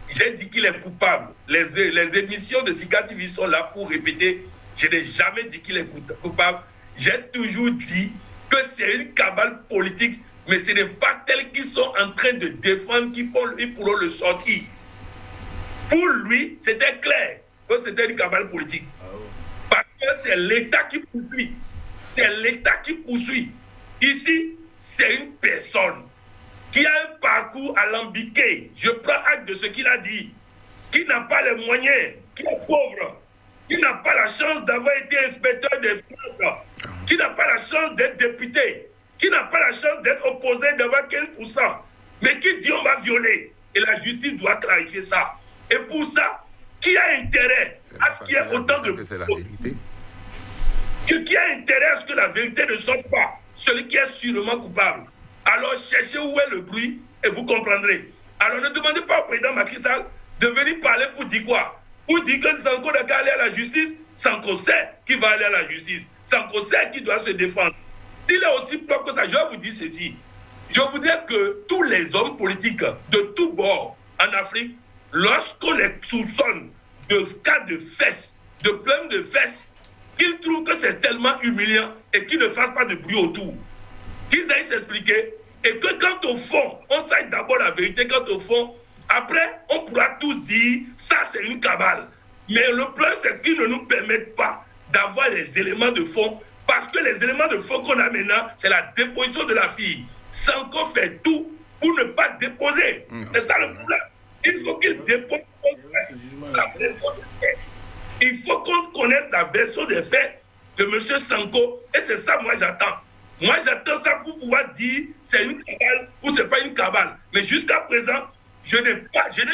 j'ai dit qu'il est coupable. Les émissions de Sika TV sont là pour répéter. Je n'ai jamais dit qu'il est coupable. J'ai toujours dit que c'est une cabale politique, mais ce n'est pas tel qu'ils sont en train de défendre qu'ils pourront le sortir. Pour lui, c'était clair que c'était une cabale politique. Parce que c'est l'État qui poursuit. C'est l'État qui poursuit. Ici, c'est une personne qui a un parcours alambiqué. Je prends acte de ce qu'il a dit. Qui n'a pas les moyens, qui est pauvre, qui n'a pas la chance d'avoir été inspecteur des finances, qui n'a pas la chance d'être député, qui n'a pas la chance d'être opposé d'avoir 15%, mais qui dit on va violer. Et la justice doit clarifier ça. Et pour ça, qui a intérêt à ce qu'il y ait autant de... C'est la vérité. Qui a intérêt à ce que la vérité ne sorte pas? Celui qui est sûrement coupable. Alors cherchez où est le bruit et vous comprendrez. Alors ne demandez pas au président Macky Sall de venir parler pour dire quoi? Pour dire que Sanko n'a qu'à aller à la justice. Sanko sait qu'il va aller à la justice. Sanko sait qu'il doit se défendre. S'il est aussi propre que ça, je vais vous dire ceci. Je voudrais que tous les hommes politiques de tous bords en Afrique, lorsqu'on les soupçonne de cas de fesses, de problèmes de fesses, qu'ils trouvent que c'est tellement humiliant et qu'ils ne fassent pas de bruit autour. Qu'ils aillent s'expliquer et que quand au fond, on sache d'abord la vérité, quand au fond, après, on pourra tous dire ça c'est une cabale. Mais le problème c'est qu'ils ne nous permettent pas d'avoir les éléments de fond parce que les éléments de fond qu'on a maintenant, c'est la déposition de la fille. Sanko fait tout pour ne pas déposer. C'est ça le problème. Il faut qu'il dépose sa version des faits. Il faut qu'on connaisse la version des faits de M. Sanko. Et c'est ça, moi, j'attends. Moi, j'attends ça pour pouvoir dire c'est une cabale ou c'est pas une cabale. Mais jusqu'à présent, je n'ai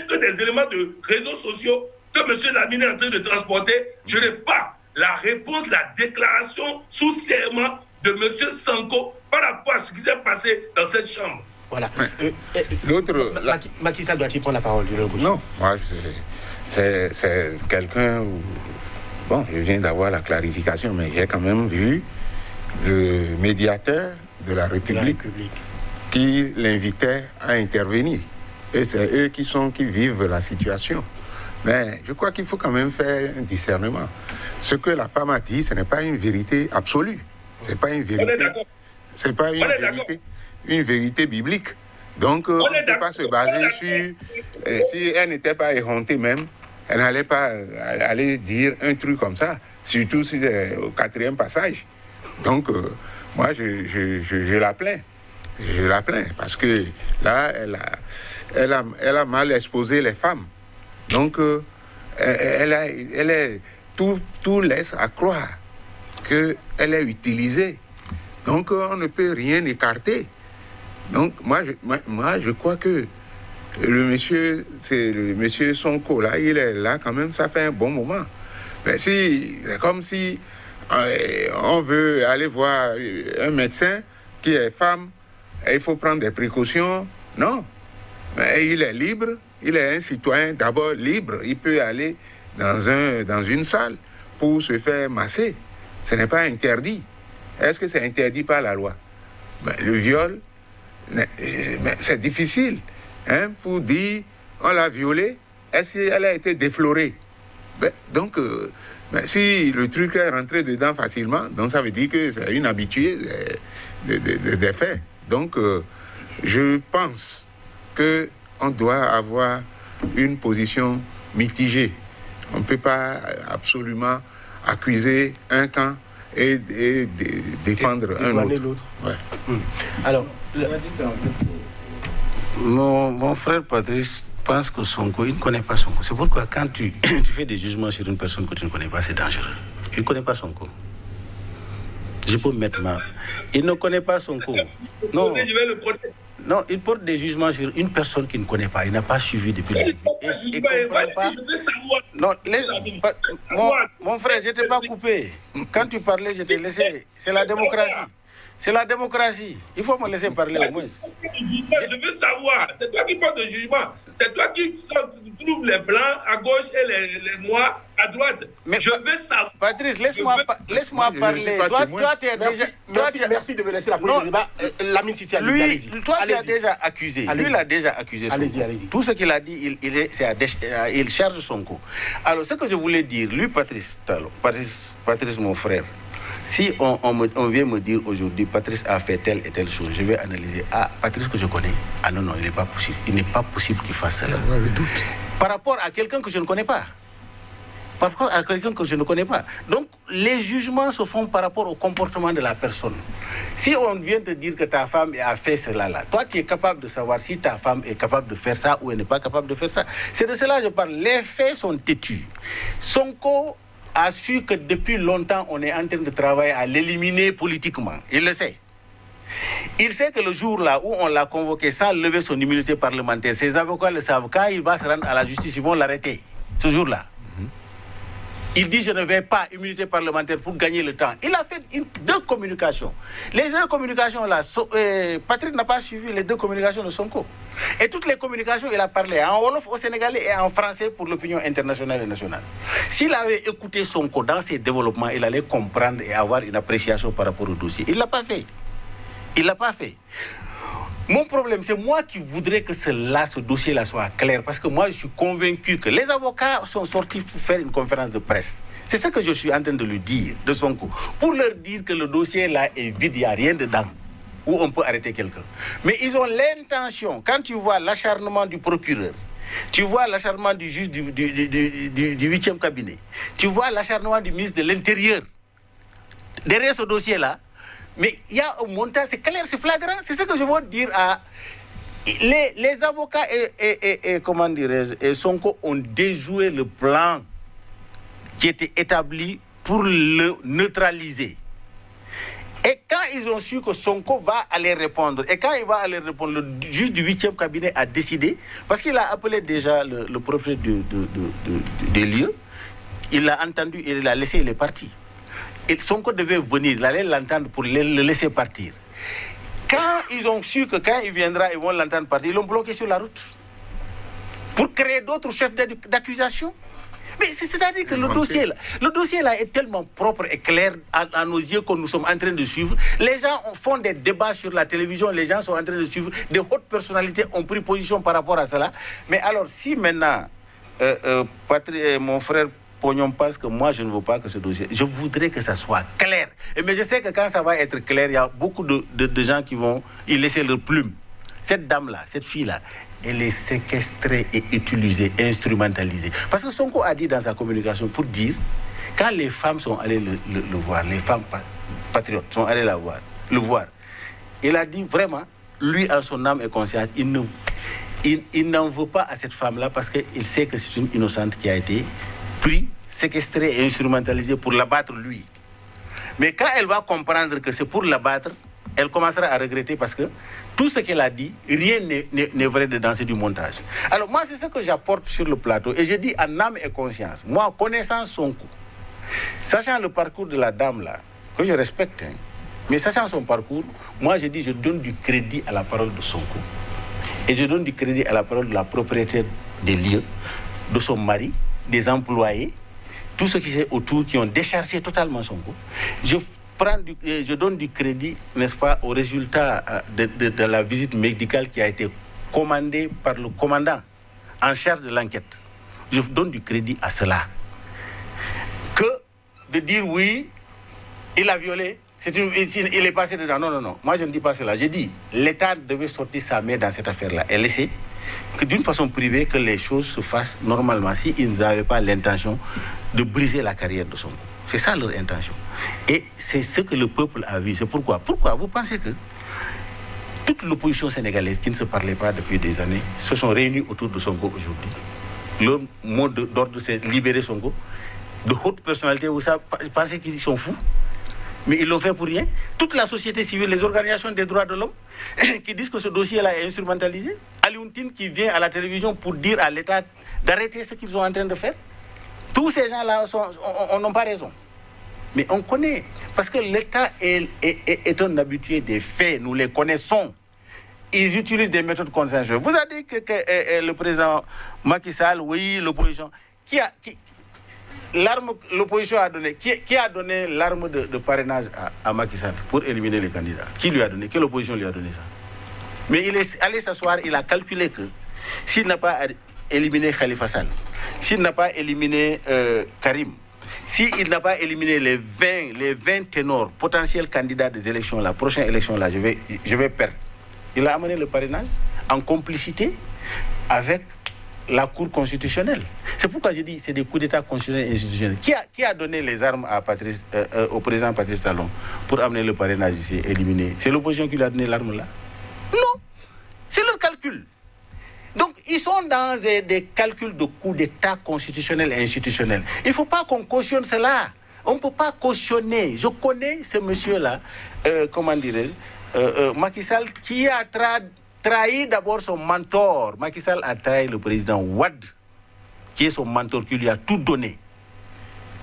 que des éléments de réseaux sociaux que M. Lamine est en train de transporter. Je n'ai pas la réponse, la déclaration sous serment de M. Sonko par rapport à ce qui s'est passé dans cette chambre. Voilà. L'autre... Macky Sall doit-il prendre la parole? Non, moi, c'est quelqu'un... Bon, je viens d'avoir la clarification, mais j'ai quand même vu le médiateur de la République qui l'invitait à intervenir. Et c'est eux qui vivent la situation. Mais je crois qu'il faut quand même faire un discernement. Ce que la femme a dit, ce n'est pas une vérité absolue. C'est pas une vérité. C'est pas une vérité biblique. Donc, on ne peut pas se baser sur... si elle n'était pas éhontée même, elle n'allait pas aller dire un truc comme ça, surtout si c'est au 4e passage. Donc, moi, je la plains. Je la plains parce que là, elle a mal exposé les femmes. Donc, tout laisse à croire qu'elle est utilisée. Donc, on ne peut rien écarter. Donc, moi, je crois que le monsieur Sonko, là, il est là quand même, ça fait un bon moment. Mais c'est comme si on veut aller voir un médecin qui est femme, et il faut prendre des précautions. Non. Mais il est libre, il est un citoyen d'abord libre. Il peut aller dans une salle pour se faire masser. Ce n'est pas interdit. Est-ce que c'est interdit par la loi? Le viol, c'est difficile. Pour dire, on l'a violée, est-ce qu'elle a été déflorée? Donc, si le truc est rentré dedans facilement, donc ça veut dire que c'est une habituée des faits. Donc, je pense qu'on doit avoir une position mitigée. On ne peut pas absolument accuser un camp et défendre un autre. Ouais. Alors, Mon frère Patrice pense que Sonko, il ne connaît pas Sonko. C'est pourquoi quand tu fais des jugements sur une personne que tu ne connais pas, c'est dangereux. Il ne connaît pas Sonko. Je peux mettre ma... Il ne connaît pas Sonko. Non. Non, il porte des jugements sur une personne qu'il ne connaît pas. Il n'a pas suivi depuis le début. Il ne comprend pas. Non, mon frère, je ne t'ai pas coupé. Quand tu parlais, je t'ai laissé. C'est la démocratie. C'est la démocratie. Il faut me laisser parler au moins. Je veux savoir. C'est toi qui parles de jugement. C'est toi qui trouves les blancs à gauche et les noirs à droite. Mais je veux savoir. Patrice, laisse-moi parler. Toi, tu es déjà... Merci de me laisser la police du débat. Lamine Sissi, allez-y. Toi, tu as déjà accusé. Lui, il a déjà accusé Sonko. Allez-y. Tout ce qu'il a dit, il charge Sonko. Alors, ce que je voulais dire, lui, Patrice, mon frère, si on vient me dire aujourd'hui, Patrice a fait telle et telle chose, je vais analyser. Ah, Patrice que je connais. Ah non, il n'est pas possible. Il n'est pas possible qu'il fasse cela. Par rapport à quelqu'un que je ne connais pas. Par rapport à quelqu'un que je ne connais pas. Donc, les jugements se font par rapport au comportement de la personne. Si on vient te dire que ta femme a fait cela là, toi tu es capable de savoir si ta femme est capable de faire ça ou elle n'est pas capable de faire ça. C'est de cela que je parle. Les faits sont têtus. Sonko a su que depuis longtemps, on est en train de travailler à l'éliminer politiquement. Il le sait. Il sait que le jour-là où on l'a convoqué sans lever son immunité parlementaire, ses avocats le savent. Quand il va se rendre à la justice, ils vont l'arrêter. Ce jour-là. Il dit, je ne vais pas immunité parlementaire pour gagner le temps. Il a fait deux communications. Les deux communications là, Patrick n'a pas suivi les deux communications de Sonko. Et toutes les communications, il a parlé en wolof au Sénégalais et en français pour l'opinion internationale et nationale. S'il avait écouté Sonko dans ses développements, il allait comprendre et avoir une appréciation par rapport au dossier. Il ne l'a pas fait. Il ne l'a pas fait. Mon problème, c'est moi qui voudrais que ce dossier-là soit clair, parce que moi, je suis convaincu que les avocats sont sortis pour faire une conférence de presse. C'est ce que je suis en train de lui dire, de Sonko, pour leur dire que le dossier-là est vide, il n'y a rien dedans, où on peut arrêter quelqu'un. Mais ils ont l'intention, quand tu vois l'acharnement du procureur, tu vois l'acharnement du juge du 8e cabinet, tu vois l'acharnement du ministre de l'Intérieur, derrière ce dossier-là, mais il y a un montage, c'est clair, c'est flagrant. C'est ce que je veux dire à... Les avocats et comment dirais-je, et Sonko ont déjoué le plan qui était établi pour le neutraliser. Et quand ils ont su que Sonko va aller répondre, et quand il va aller répondre, le juge du 8e cabinet a décidé, parce qu'il a appelé déjà le propriétaire des lieux, il l'a entendu, il l'a laissé, il est parti. Et Sonko devait venir, il allait l'entendre pour le laisser partir. Quand ils ont su que quand il viendra, ils vont l'entendre partir, ils l'ont bloqué sur la route pour créer d'autres chefs d'accusation. Mais c'est-à-dire que le dossier là est tellement propre et clair à nos yeux que nous sommes en train de suivre. Les gens font des débats sur la télévision, les gens sont en train de suivre, des hautes personnalités ont pris position par rapport à cela. Mais alors, si maintenant, mon frère Pognon pense que moi je ne veux pas que ce dossier, je voudrais que ça soit clair. Mais je sais que quand ça va être clair, il y a beaucoup de gens qui vont y laisser leur plume. Cette dame-là, cette fille-là, elle est séquestrée et utilisée, instrumentalisée. Parce que Sonko a dit dans sa communication pour dire, quand les femmes sont allées le voir, les femmes patriotes sont allées le voir, il a dit vraiment, lui en son âme et conscience, il n'en veut pas à cette femme-là parce qu'il sait que c'est une innocente qui a été prise, séquestrée et instrumentalisée pour l'abattre lui. Mais quand elle va comprendre que c'est pour l'abattre, elle commencera à regretter parce que tout ce qu'elle a dit, rien n'est vrai dedans, c'est du montage. Alors moi, c'est ce que j'apporte sur le plateau. Et je dis en âme et conscience, moi, connaissant Sonko, sachant le parcours de la dame là, que je respecte, mais sachant son parcours, moi je dis, je donne du crédit à la parole de Sonko. Et je donne du crédit à la parole de la propriétaire des lieux, de son mari, des employés, tous ceux qui sont autour, qui ont déchargé totalement Sonko. Je donne du crédit, n'est-ce pas, au résultat de la visite médicale qui a été commandée par le commandant en charge de l'enquête. Je donne du crédit à cela. Que de dire oui, il a violé, il est passé dedans. Non, non, non. Moi, je ne dis pas cela. Je dis, l'État devait sortir sa main dans cette affaire-là et laisser que d'une façon privée, que les choses se fassent normalement s'ils n'avaient pas l'intention de briser la carrière de Sonko. C'est ça leur intention. Et c'est ce que le peuple a vu. C'est pourquoi vous pensez que toute l'opposition sénégalaise qui ne se parlait pas depuis des années se sont réunis autour de Sonko aujourd'hui. Le mot d'ordre, c'est libérer Sonko. De hautes personnalités, vous pensez qu'ils sont fous? Mais ils l'ont fait pour rien. Toute la société civile, les organisations des droits de l'homme, qui disent que ce dossier-là est instrumentalisé. Alioune qui vient à la télévision pour dire à l'État d'arrêter ce qu'ils sont en train de faire. Tous ces gens-là n'ont pas raison. Mais on connaît, parce que l'État est un habitué des faits, nous les connaissons. Ils utilisent des méthodes consensuelles. Vous avez dit que le président Macky Sall, oui, l'opposition, l'opposition a donné, qui a donné l'arme de parrainage à Macky Sall pour éliminer les candidats? Qui lui a donné? Quelle opposition lui a donné ça? Mais il est allé s'asseoir, il a calculé que s'il n'a pas éliminé Khalifa Sall, s'il n'a pas éliminé Karim, s'il n'a pas éliminé les 20 ténors potentiels candidats des élections, la prochaine élection là, je vais perdre. Il a amené le parrainage en complicité avec la Cour constitutionnelle. C'est pourquoi je dis c'est des coups d'État constitutionnels et institutionnels. Qui a donné les armes au président Patrice Talon pour amener le parrainage ici, éliminer? C'est l'opposition qui lui a donné l'arme là? Non, c'est leur calcul. Donc, ils sont dans des calculs de coups d'État constitutionnels et institutionnels. Il ne faut pas qu'on cautionne cela. On ne peut pas cautionner. Je connais ce monsieur-là, comment dirais-je, Macky Sall, qui a trahi d'abord son mentor. Macky Sall a trahi le président Wade, qui est son mentor, qui lui a tout donné.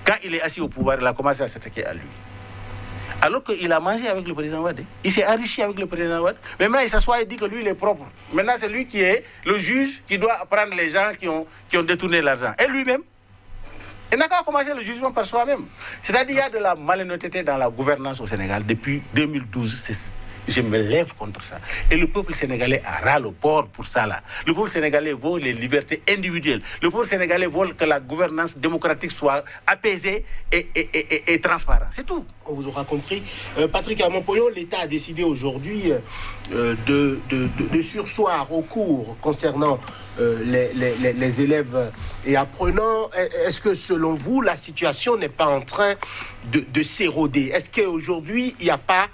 Quand il est assis au pouvoir, il a commencé à s'attaquer à lui. Alors qu'il a mangé avec le président Wade. Il s'est enrichi avec le président Wade. Mais maintenant, il s'assoit et dit que lui, il est propre. Maintenant, c'est lui qui est le juge qui doit prendre les gens qui ont détourné l'argent. Et lui-même, il n'a qu'à commencer le jugement par soi-même. C'est-à-dire qu'il y a de la malhonnêteté dans la gouvernance au Sénégal. Depuis 2012, je me lève contre ça. Et le peuple sénégalais a ras le bord pour ça là. Le peuple sénégalais veut les libertés individuelles. Le peuple sénégalais veut que la gouvernance démocratique soit apaisée et transparente. C'est tout. On vous aura compris. Patrick Amon-Poyon, l'État a décidé aujourd'hui de surseoir au cours concernant les élèves et apprenants. Est-ce que selon vous, la situation n'est pas en train de s'éroder? Est-ce qu'aujourd'hui, il n'y a pas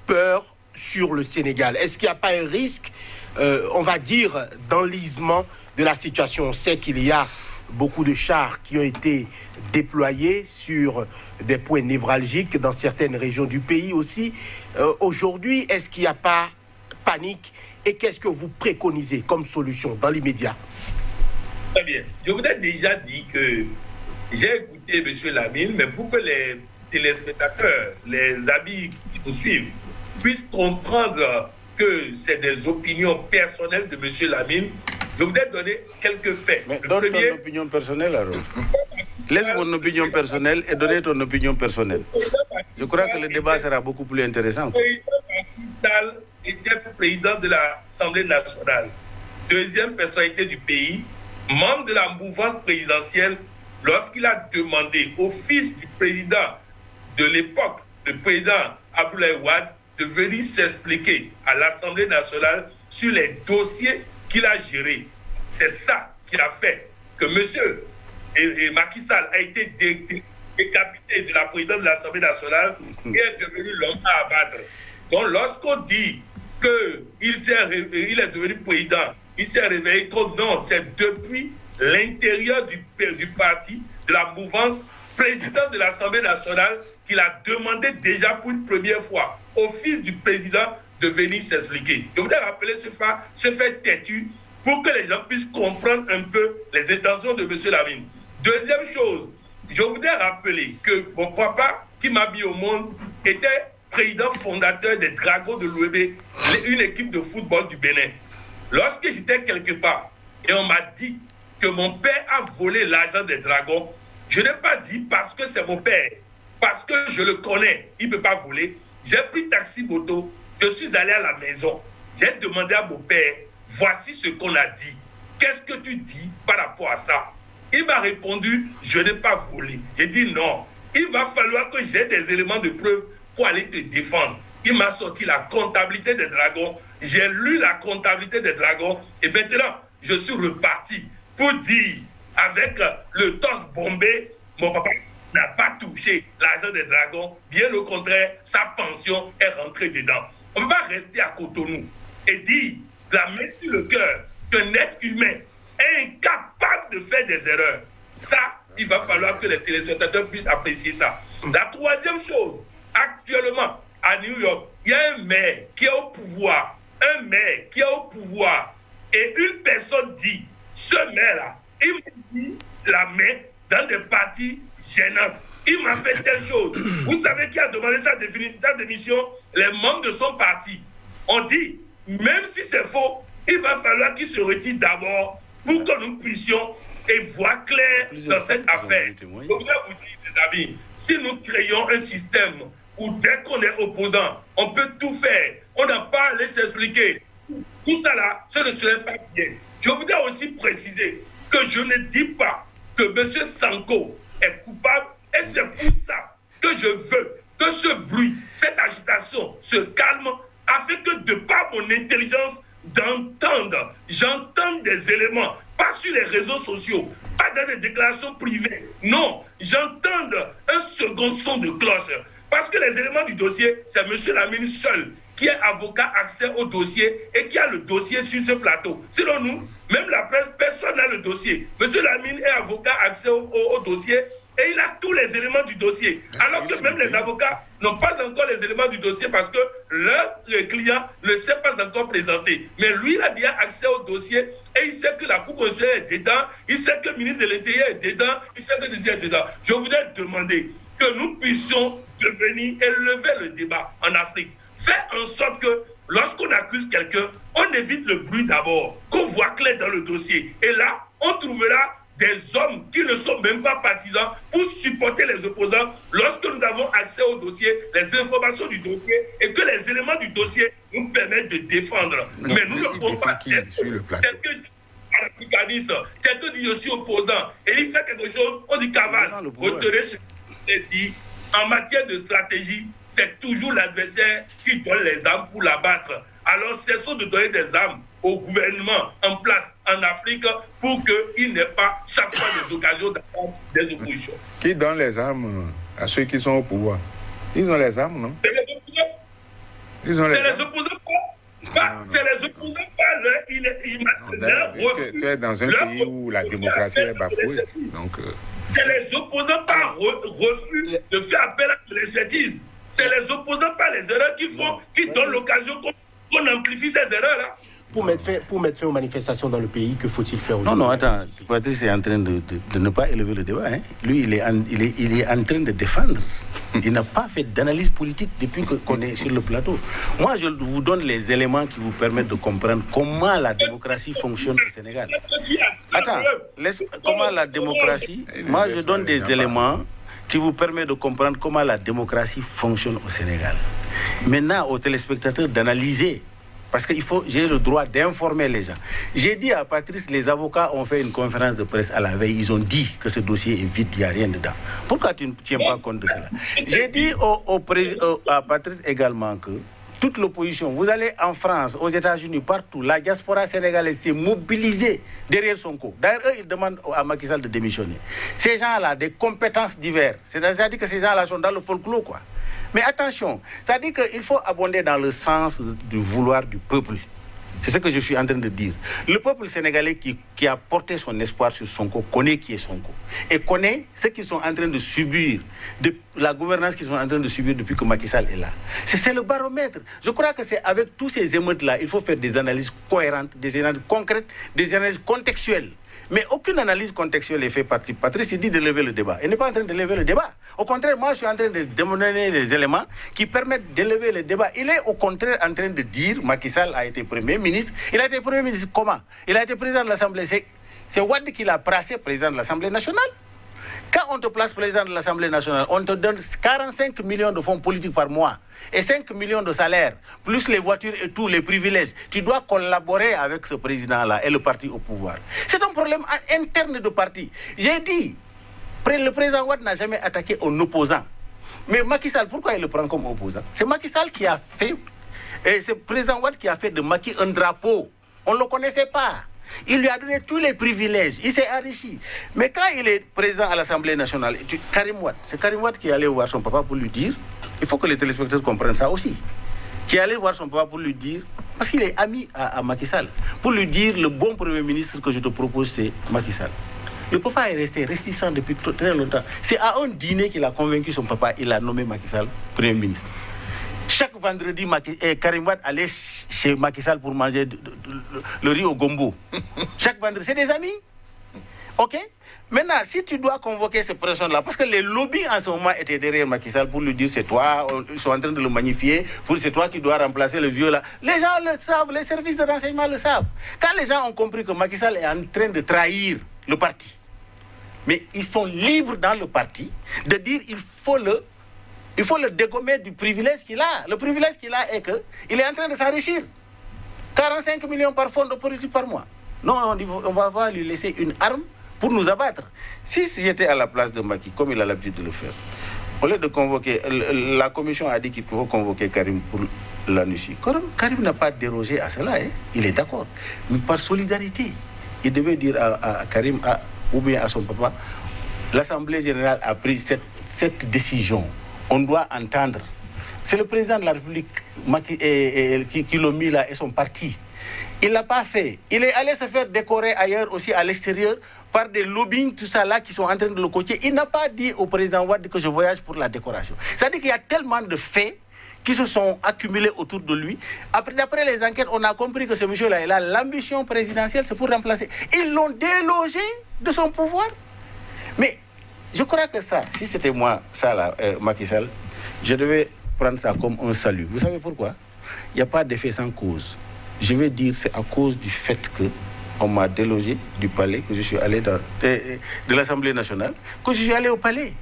peur sur le Sénégal? Est-ce qu'il n'y a pas un risque, on va dire, d'enlisement de la situation? On sait qu'il y a beaucoup de chars qui ont été déployés sur des points névralgiques dans certaines régions du pays aussi. Aujourd'hui, est-ce qu'il n'y a pas panique et qu'est-ce que vous préconisez comme solution dans l'immédiat? Très bien. Je vous ai déjà dit que j'ai écouté M. Lamine, mais pour que les téléspectateurs, les amis qui nous suivent, puissent comprendre que c'est des opinions personnelles de M. Lamine, je voudrais donner quelques faits. Mais donne ton opinion personnelle alors. Laisse mon opinion personnelle et donne ton opinion personnelle. Je crois que le débat sera beaucoup plus intéressant. Le président Macky Sall était président de l'Assemblée nationale, deuxième personnalité du pays, membre de la mouvance présidentielle, lorsqu'il a demandé au fils du président de l'époque, le président Abdoulaye Wade, de venir s'expliquer à l'Assemblée nationale sur les dossiers qu'il a gérés. C'est ça qui a fait que M. Macky Sall a été décapité de la présidence de l'Assemblée nationale et est devenu l'homme à abattre. Donc lorsqu'on dit qu'il est devenu président, il s'est réveillé comme non, c'est depuis l'intérieur du parti, de la mouvance, président de l'Assemblée nationale, qu'il a demandé déjà pour une première fois au fils du président de venir s'expliquer. Je voudrais rappeler ce fait têtu pour que les gens puissent comprendre un peu les intentions de M. Lamine. Deuxième chose, je voudrais rappeler que mon papa, qui m'a mis au monde, était président fondateur des Dragons de l'OEB, une équipe de football du Bénin. Lorsque j'étais quelque part et on m'a dit que mon père a volé l'argent des Dragons, je n'ai pas dit parce que c'est mon père, parce que je le connais, il ne peut pas voler. J'ai pris taxi moto, je suis allé à la maison, j'ai demandé à mon père, voici ce qu'on a dit. Qu'est-ce que tu dis par rapport à ça? Il m'a répondu, je n'ai pas volé. J'ai dit non, il va falloir que j'ai des éléments de preuve pour aller te défendre. Il m'a sorti la comptabilité des Dragons, j'ai lu la comptabilité des Dragons et maintenant je suis reparti pour dire avec le torse bombé, mon papa n'a pas touché l'argent des Dragons, bien au contraire, sa pension est rentrée dedans. On ne va pas rester à Cotonou et dire, la main sur le cœur, qu'un être humain est incapable de faire des erreurs. Ça, il va falloir que les téléspectateurs puissent apprécier ça. La troisième chose, actuellement, à New York, il y a un maire qui est au pouvoir. Et une personne dit, ce maire-là, il m'a mis la main dans des parties gênantes. Il m'a fait telle chose. Vous savez qui a demandé sa démission? Les membres de son parti. On dit, même si c'est faux, il va falloir qu'il se retire d'abord pour que nous puissions et voir clair dans cette affaire. Je voudrais vous dire, mes amis, si nous créons un système où dès qu'on est opposant, on peut tout faire, on n'a pas à laisser s'expliquer. Tout ça là, ce ne serait pas bien. Je voudrais aussi préciser que je ne dis pas que M. Sanko est coupable et c'est pour ça que je veux que ce bruit, cette agitation se calme afin que de par mon intelligence j'entende des éléments, pas sur les réseaux sociaux, pas dans des déclarations privées. Non, j'entende un second son de cloche. Parce que les éléments du dossier, c'est M. Lamine seul qui est avocat accès au dossier et qui a le dossier sur ce plateau. Sinon nous, même la presse, personne n'a le dossier. M. Lamine est avocat accès au dossier et il a tous les éléments du dossier. Alors que même les avocats n'ont pas encore les éléments du dossier parce que leur client ne s'est pas encore présenté. Mais lui, il a déjà accès au dossier et il sait que la Cour constitutionnelle est dedans, il sait que le ministre de l'Intérieur est dedans, il sait que ceci est dedans. Je voudrais demander que nous puissions devenir et lever le débat en Afrique. Faire en sorte que lorsqu'on accuse quelqu'un, on évite le bruit d'abord, qu'on voit clair dans le dossier. Et là, on trouvera des hommes qui ne sont même pas partisans pour supporter les opposants lorsque nous avons accès au dossier, les informations du dossier et que les éléments du dossier nous permettent de défendre. Non, mais nous ne pouvons pas quelqu'un dit je suis opposant et il fait quelque chose, on dit cavale. Retenez ce que dit. En matière de stratégie, c'est toujours l'adversaire qui donne les armes pour l'abattre. Alors cessons de donner des armes au gouvernement en place en Afrique pour qu'il n'ait pas chaque fois des occasions d'avoir des oppositions. Qui donne les armes à ceux qui sont au pouvoir? Ils ont les armes, non? C'est les opposants. Ils ont les opposants. C'est les opposants par leur refus. Tu es dans un pays où la démocratie est bafouée. Donc, c'est les opposants par refus de faire appel à l'expertise. C'est les opposants par les erreurs qui donnent l'occasion qu'on amplifie ces erreurs-là. Pour mettre fin aux manifestations dans le pays, que faut-il faire aujourd'hui? Non, attends. Patrice est en train de ne pas élever le débat. Hein. Lui, il est en train de défendre. Il n'a pas fait d'analyse politique depuis qu'on est sur le plateau. Moi, je vous donne les éléments qui vous permettent de comprendre comment la démocratie fonctionne au Sénégal. Attends, comment la démocratie... Moi, je donne des éléments qui vous permettent de comprendre comment la démocratie fonctionne au Sénégal. Maintenant, aux téléspectateurs d'analyser. Parce que j'ai le droit d'informer les gens. J'ai dit à Patrice, les avocats ont fait une conférence de presse à la veille. Ils ont dit que ce dossier est vide, il n'y a rien dedans. Pourquoi tu ne tiens pas compte de cela? J'ai dit à Patrice également que toute l'opposition, vous allez en France, aux États-Unis, partout, la diaspora sénégalaise s'est mobilisée derrière Sonko. D'ailleurs, eux, ils demandent à Macky Sall de démissionner. Ces gens-là, des compétences diverses. C'est-à-dire que ces gens-là sont dans le folklore, quoi. Mais attention, ça dit qu'il faut abonder dans le sens du vouloir du peuple. C'est ce que je suis en train de dire. Le peuple sénégalais qui a porté son espoir sur Sonko connaît qui est Sonko. Et connaît ce qu'ils sont en train de subir, la gouvernance qu'ils sont en train de subir depuis que Macky Sall est là. C'est le baromètre. Je crois que c'est avec tous ces émeutes-là, il faut faire des analyses cohérentes, des analyses concrètes, des analyses contextuelles. Mais aucune analyse contextuelle est faite par Patrice. Il dit de lever le débat. Il n'est pas en train de lever le débat. Au contraire, moi, je suis en train de donner les éléments qui permettent d'élever le débat. Il est au contraire en train de dire Macky Sall a été Premier ministre. Il a été Premier ministre comment? Il a été président de l'Assemblée. C'est Wade qui l'a placé président de l'Assemblée nationale. Quand on te place président de l'Assemblée nationale, on te donne 45 millions de fonds politiques par mois et 5 millions de salaires, plus les voitures et tous les privilèges. Tu dois collaborer avec ce président-là et le parti au pouvoir. C'est un problème interne de parti. J'ai dit, le président Wade n'a jamais attaqué un opposant. Mais Macky Sall, pourquoi il le prend comme opposant? C'est Macky Sall qui a fait, et c'est le président Wade qui a fait de Macky un drapeau. On ne le connaissait pas. Il lui a donné tous les privilèges, il s'est enrichi. Mais quand il est président à l'Assemblée nationale, Karim Wade, c'est Karim Wade qui est allé voir son papa pour lui dire, il faut que les téléspectateurs comprennent ça aussi, qui est allé voir son papa pour lui dire, parce qu'il est ami à Macky Sall, pour lui dire le bon Premier ministre que je te propose, c'est Macky Sall. Le papa est resté réticent depuis très longtemps. C'est à un dîner qu'il a convaincu son papa, il a nommé Macky Sall Premier ministre. Chaque vendredi, Karim Wade allait chez Macky Sall pour manger le riz au gombo. Chaque vendredi, c'est des amis. Ok? Maintenant, si tu dois convoquer ces personnes-là, parce que les lobbies en ce moment étaient derrière Macky Sall pour lui dire c'est toi, ils sont en train de le magnifier, c'est toi qui dois remplacer le vieux là. Les gens le savent, les services de renseignement le savent. Quand les gens ont compris que Macky Sall est en train de trahir le parti, mais ils sont libres dans le parti de dire il faut le dégommer du privilège qu'il a. Le privilège qu'il a est qu'il est en train de s'enrichir. 45 millions par fonds de politique par mois. Non, on va pas lui laisser une arme pour nous abattre. Si j'étais à la place de Macky, comme il a l'habitude de le faire, au lieu de convoquer, la commission a dit qu'il faut convoquer Karim pour la NUCI. Karim n'a pas dérogé à cela, hein. Il est d'accord. Mais par solidarité, il devait dire à Karim ou bien à son papa, l'Assemblée générale a pris cette décision. On doit entendre. C'est le président de la République qui l'a mis là et son parti. Il ne l'a pas fait. Il est allé se faire décorer ailleurs aussi à l'extérieur par des lobbying, tout ça là, qui sont en train de le coacher. Il n'a pas dit au président Wade que je voyage pour la décoration. C'est-à-dire qu'il y a tellement de faits qui se sont accumulés autour de lui. D'après les enquêtes, on a compris que ce monsieur-là, il a l'ambition présidentielle, c'est pour remplacer. Ils l'ont délogé de son pouvoir. Mais je crois que ça, si c'était moi, ça là, Macky Sall, je devais prendre ça comme un salut. Vous savez pourquoi? Il n'y a pas d'effet sans cause. Je vais dire c'est à cause du fait qu'on m'a délogé du palais, que je suis allé de l'Assemblée nationale, que je suis allé au palais.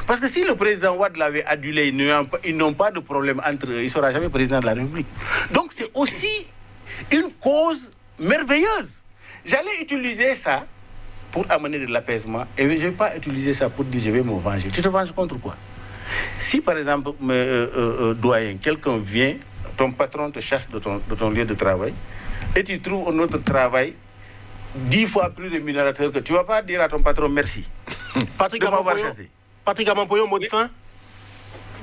Parce que si le président Wade l'avait adulé, ils n'ont pas de problème entre eux, il ne sera jamais président de la République. Donc c'est aussi une cause merveilleuse. J'allais utiliser ça pour amener de l'apaisement, et je ne vais pas utiliser ça pour dire je vais me venger. Tu te venges contre quoi? Si par exemple, doyen, quelqu'un vient, ton patron te chasse de ton lieu de travail, et tu trouves un autre travail 10 fois plus rémunérateur que tu ne vas pas dire à ton patron merci. Patrick Amampoyon, mot de fin?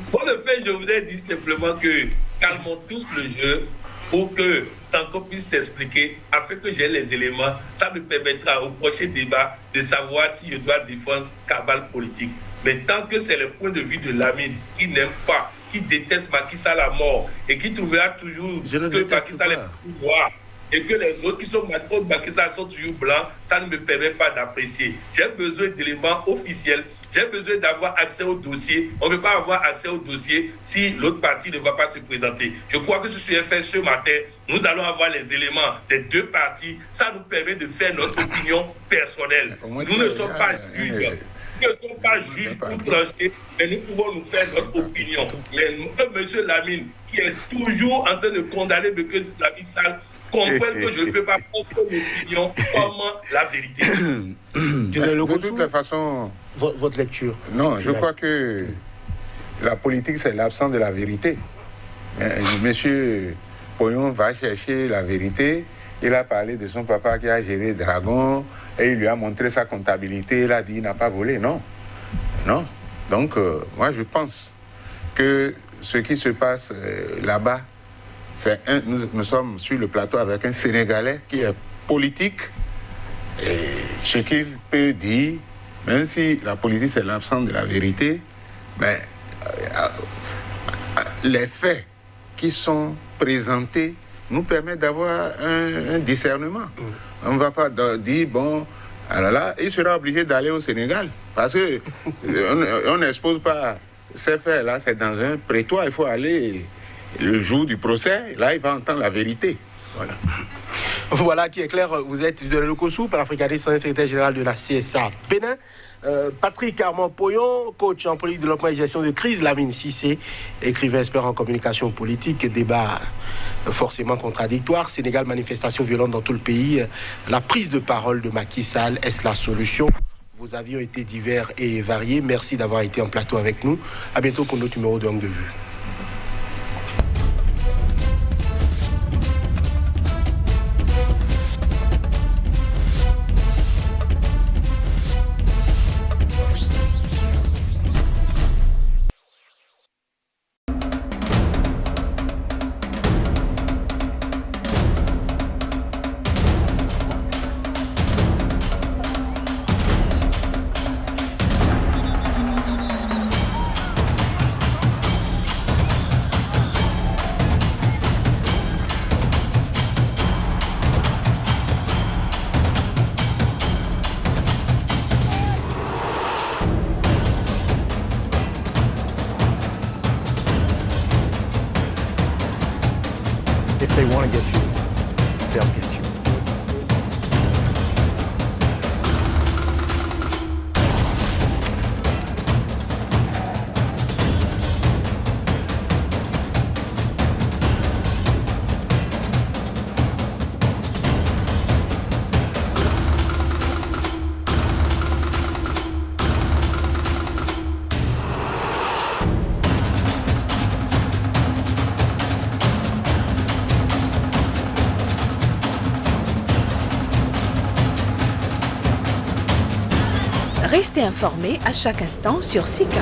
Pour le fait, je voudrais dire simplement que calmons tous le jeu. pour que Sanko puisse s'expliquer, afin que j'ai les éléments. Ça me permettra au prochain débat de savoir si je dois défendre cabale politique. Mais tant que c'est le point de vue de Lamine qui n'aime pas, qui déteste Macky Sall à mort et qui trouvera toujours que Macky Sall est pouvoir et que les autres qui sont contre Macky Sall sont toujours blancs, ça ne me permet pas d'apprécier. J'ai besoin d'éléments officiels. J'ai besoin d'avoir accès au dossier. On ne peut pas avoir accès au dossier si l'autre partie ne va pas se présenter. Je crois que ce fait ce matin, nous allons avoir les éléments des deux parties. Ça nous permet de faire notre opinion personnelle. Nous ne sommes pas juges. Nous ne sommes pas juges pour trancher, mais nous pouvons nous faire notre opinion. Mais M. Lamine, qui est toujours en train de condamner M. Lamine Sall, comprenne que je ne peux pas prendre l'opinion comme la vérité. De toute façon... Votre lecture. Non, je crois que la politique, c'est l'absence de la vérité. Monsieur Poyon va chercher la vérité. Il a parlé de son papa qui a géré Dragon et il lui a montré sa comptabilité. Il a dit qu'il n'a pas volé. Non. Non. Donc, moi, je pense que ce qui se passe là-bas, nous sommes sur le plateau avec un Sénégalais qui est politique. Et ce qu'il peut dire, même si la politique c'est l'absence de la vérité, mais les faits qui sont présentés nous permettent d'avoir un discernement. On ne va pas dire, bon, alors là, il sera obligé d'aller au Sénégal. Parce qu'on n'expose pas ces faits-là, c'est dans un prétoire, il faut aller le jour du procès, là il va entendre la vérité. Voilà. Voilà qui est clair, vous êtes de l'Okosu, panafricaniste, secrétaire général de la CSA Bénin. Patrick Armand Poyon, coach en politique, développement et gestion de crise. Lamine Cissé, écrivain expert en communication politique. Débat forcément contradictoire. Sénégal, manifestation violente dans tout le pays. La prise de parole de Macky Sall, est-ce la solution? Vos avis ont été divers et variés. Merci d'avoir été en plateau avec nous. À bientôt pour notre numéro de Angle de Vue. If they want to get you, they'll get you. Restez informés à chaque instant sur Sika.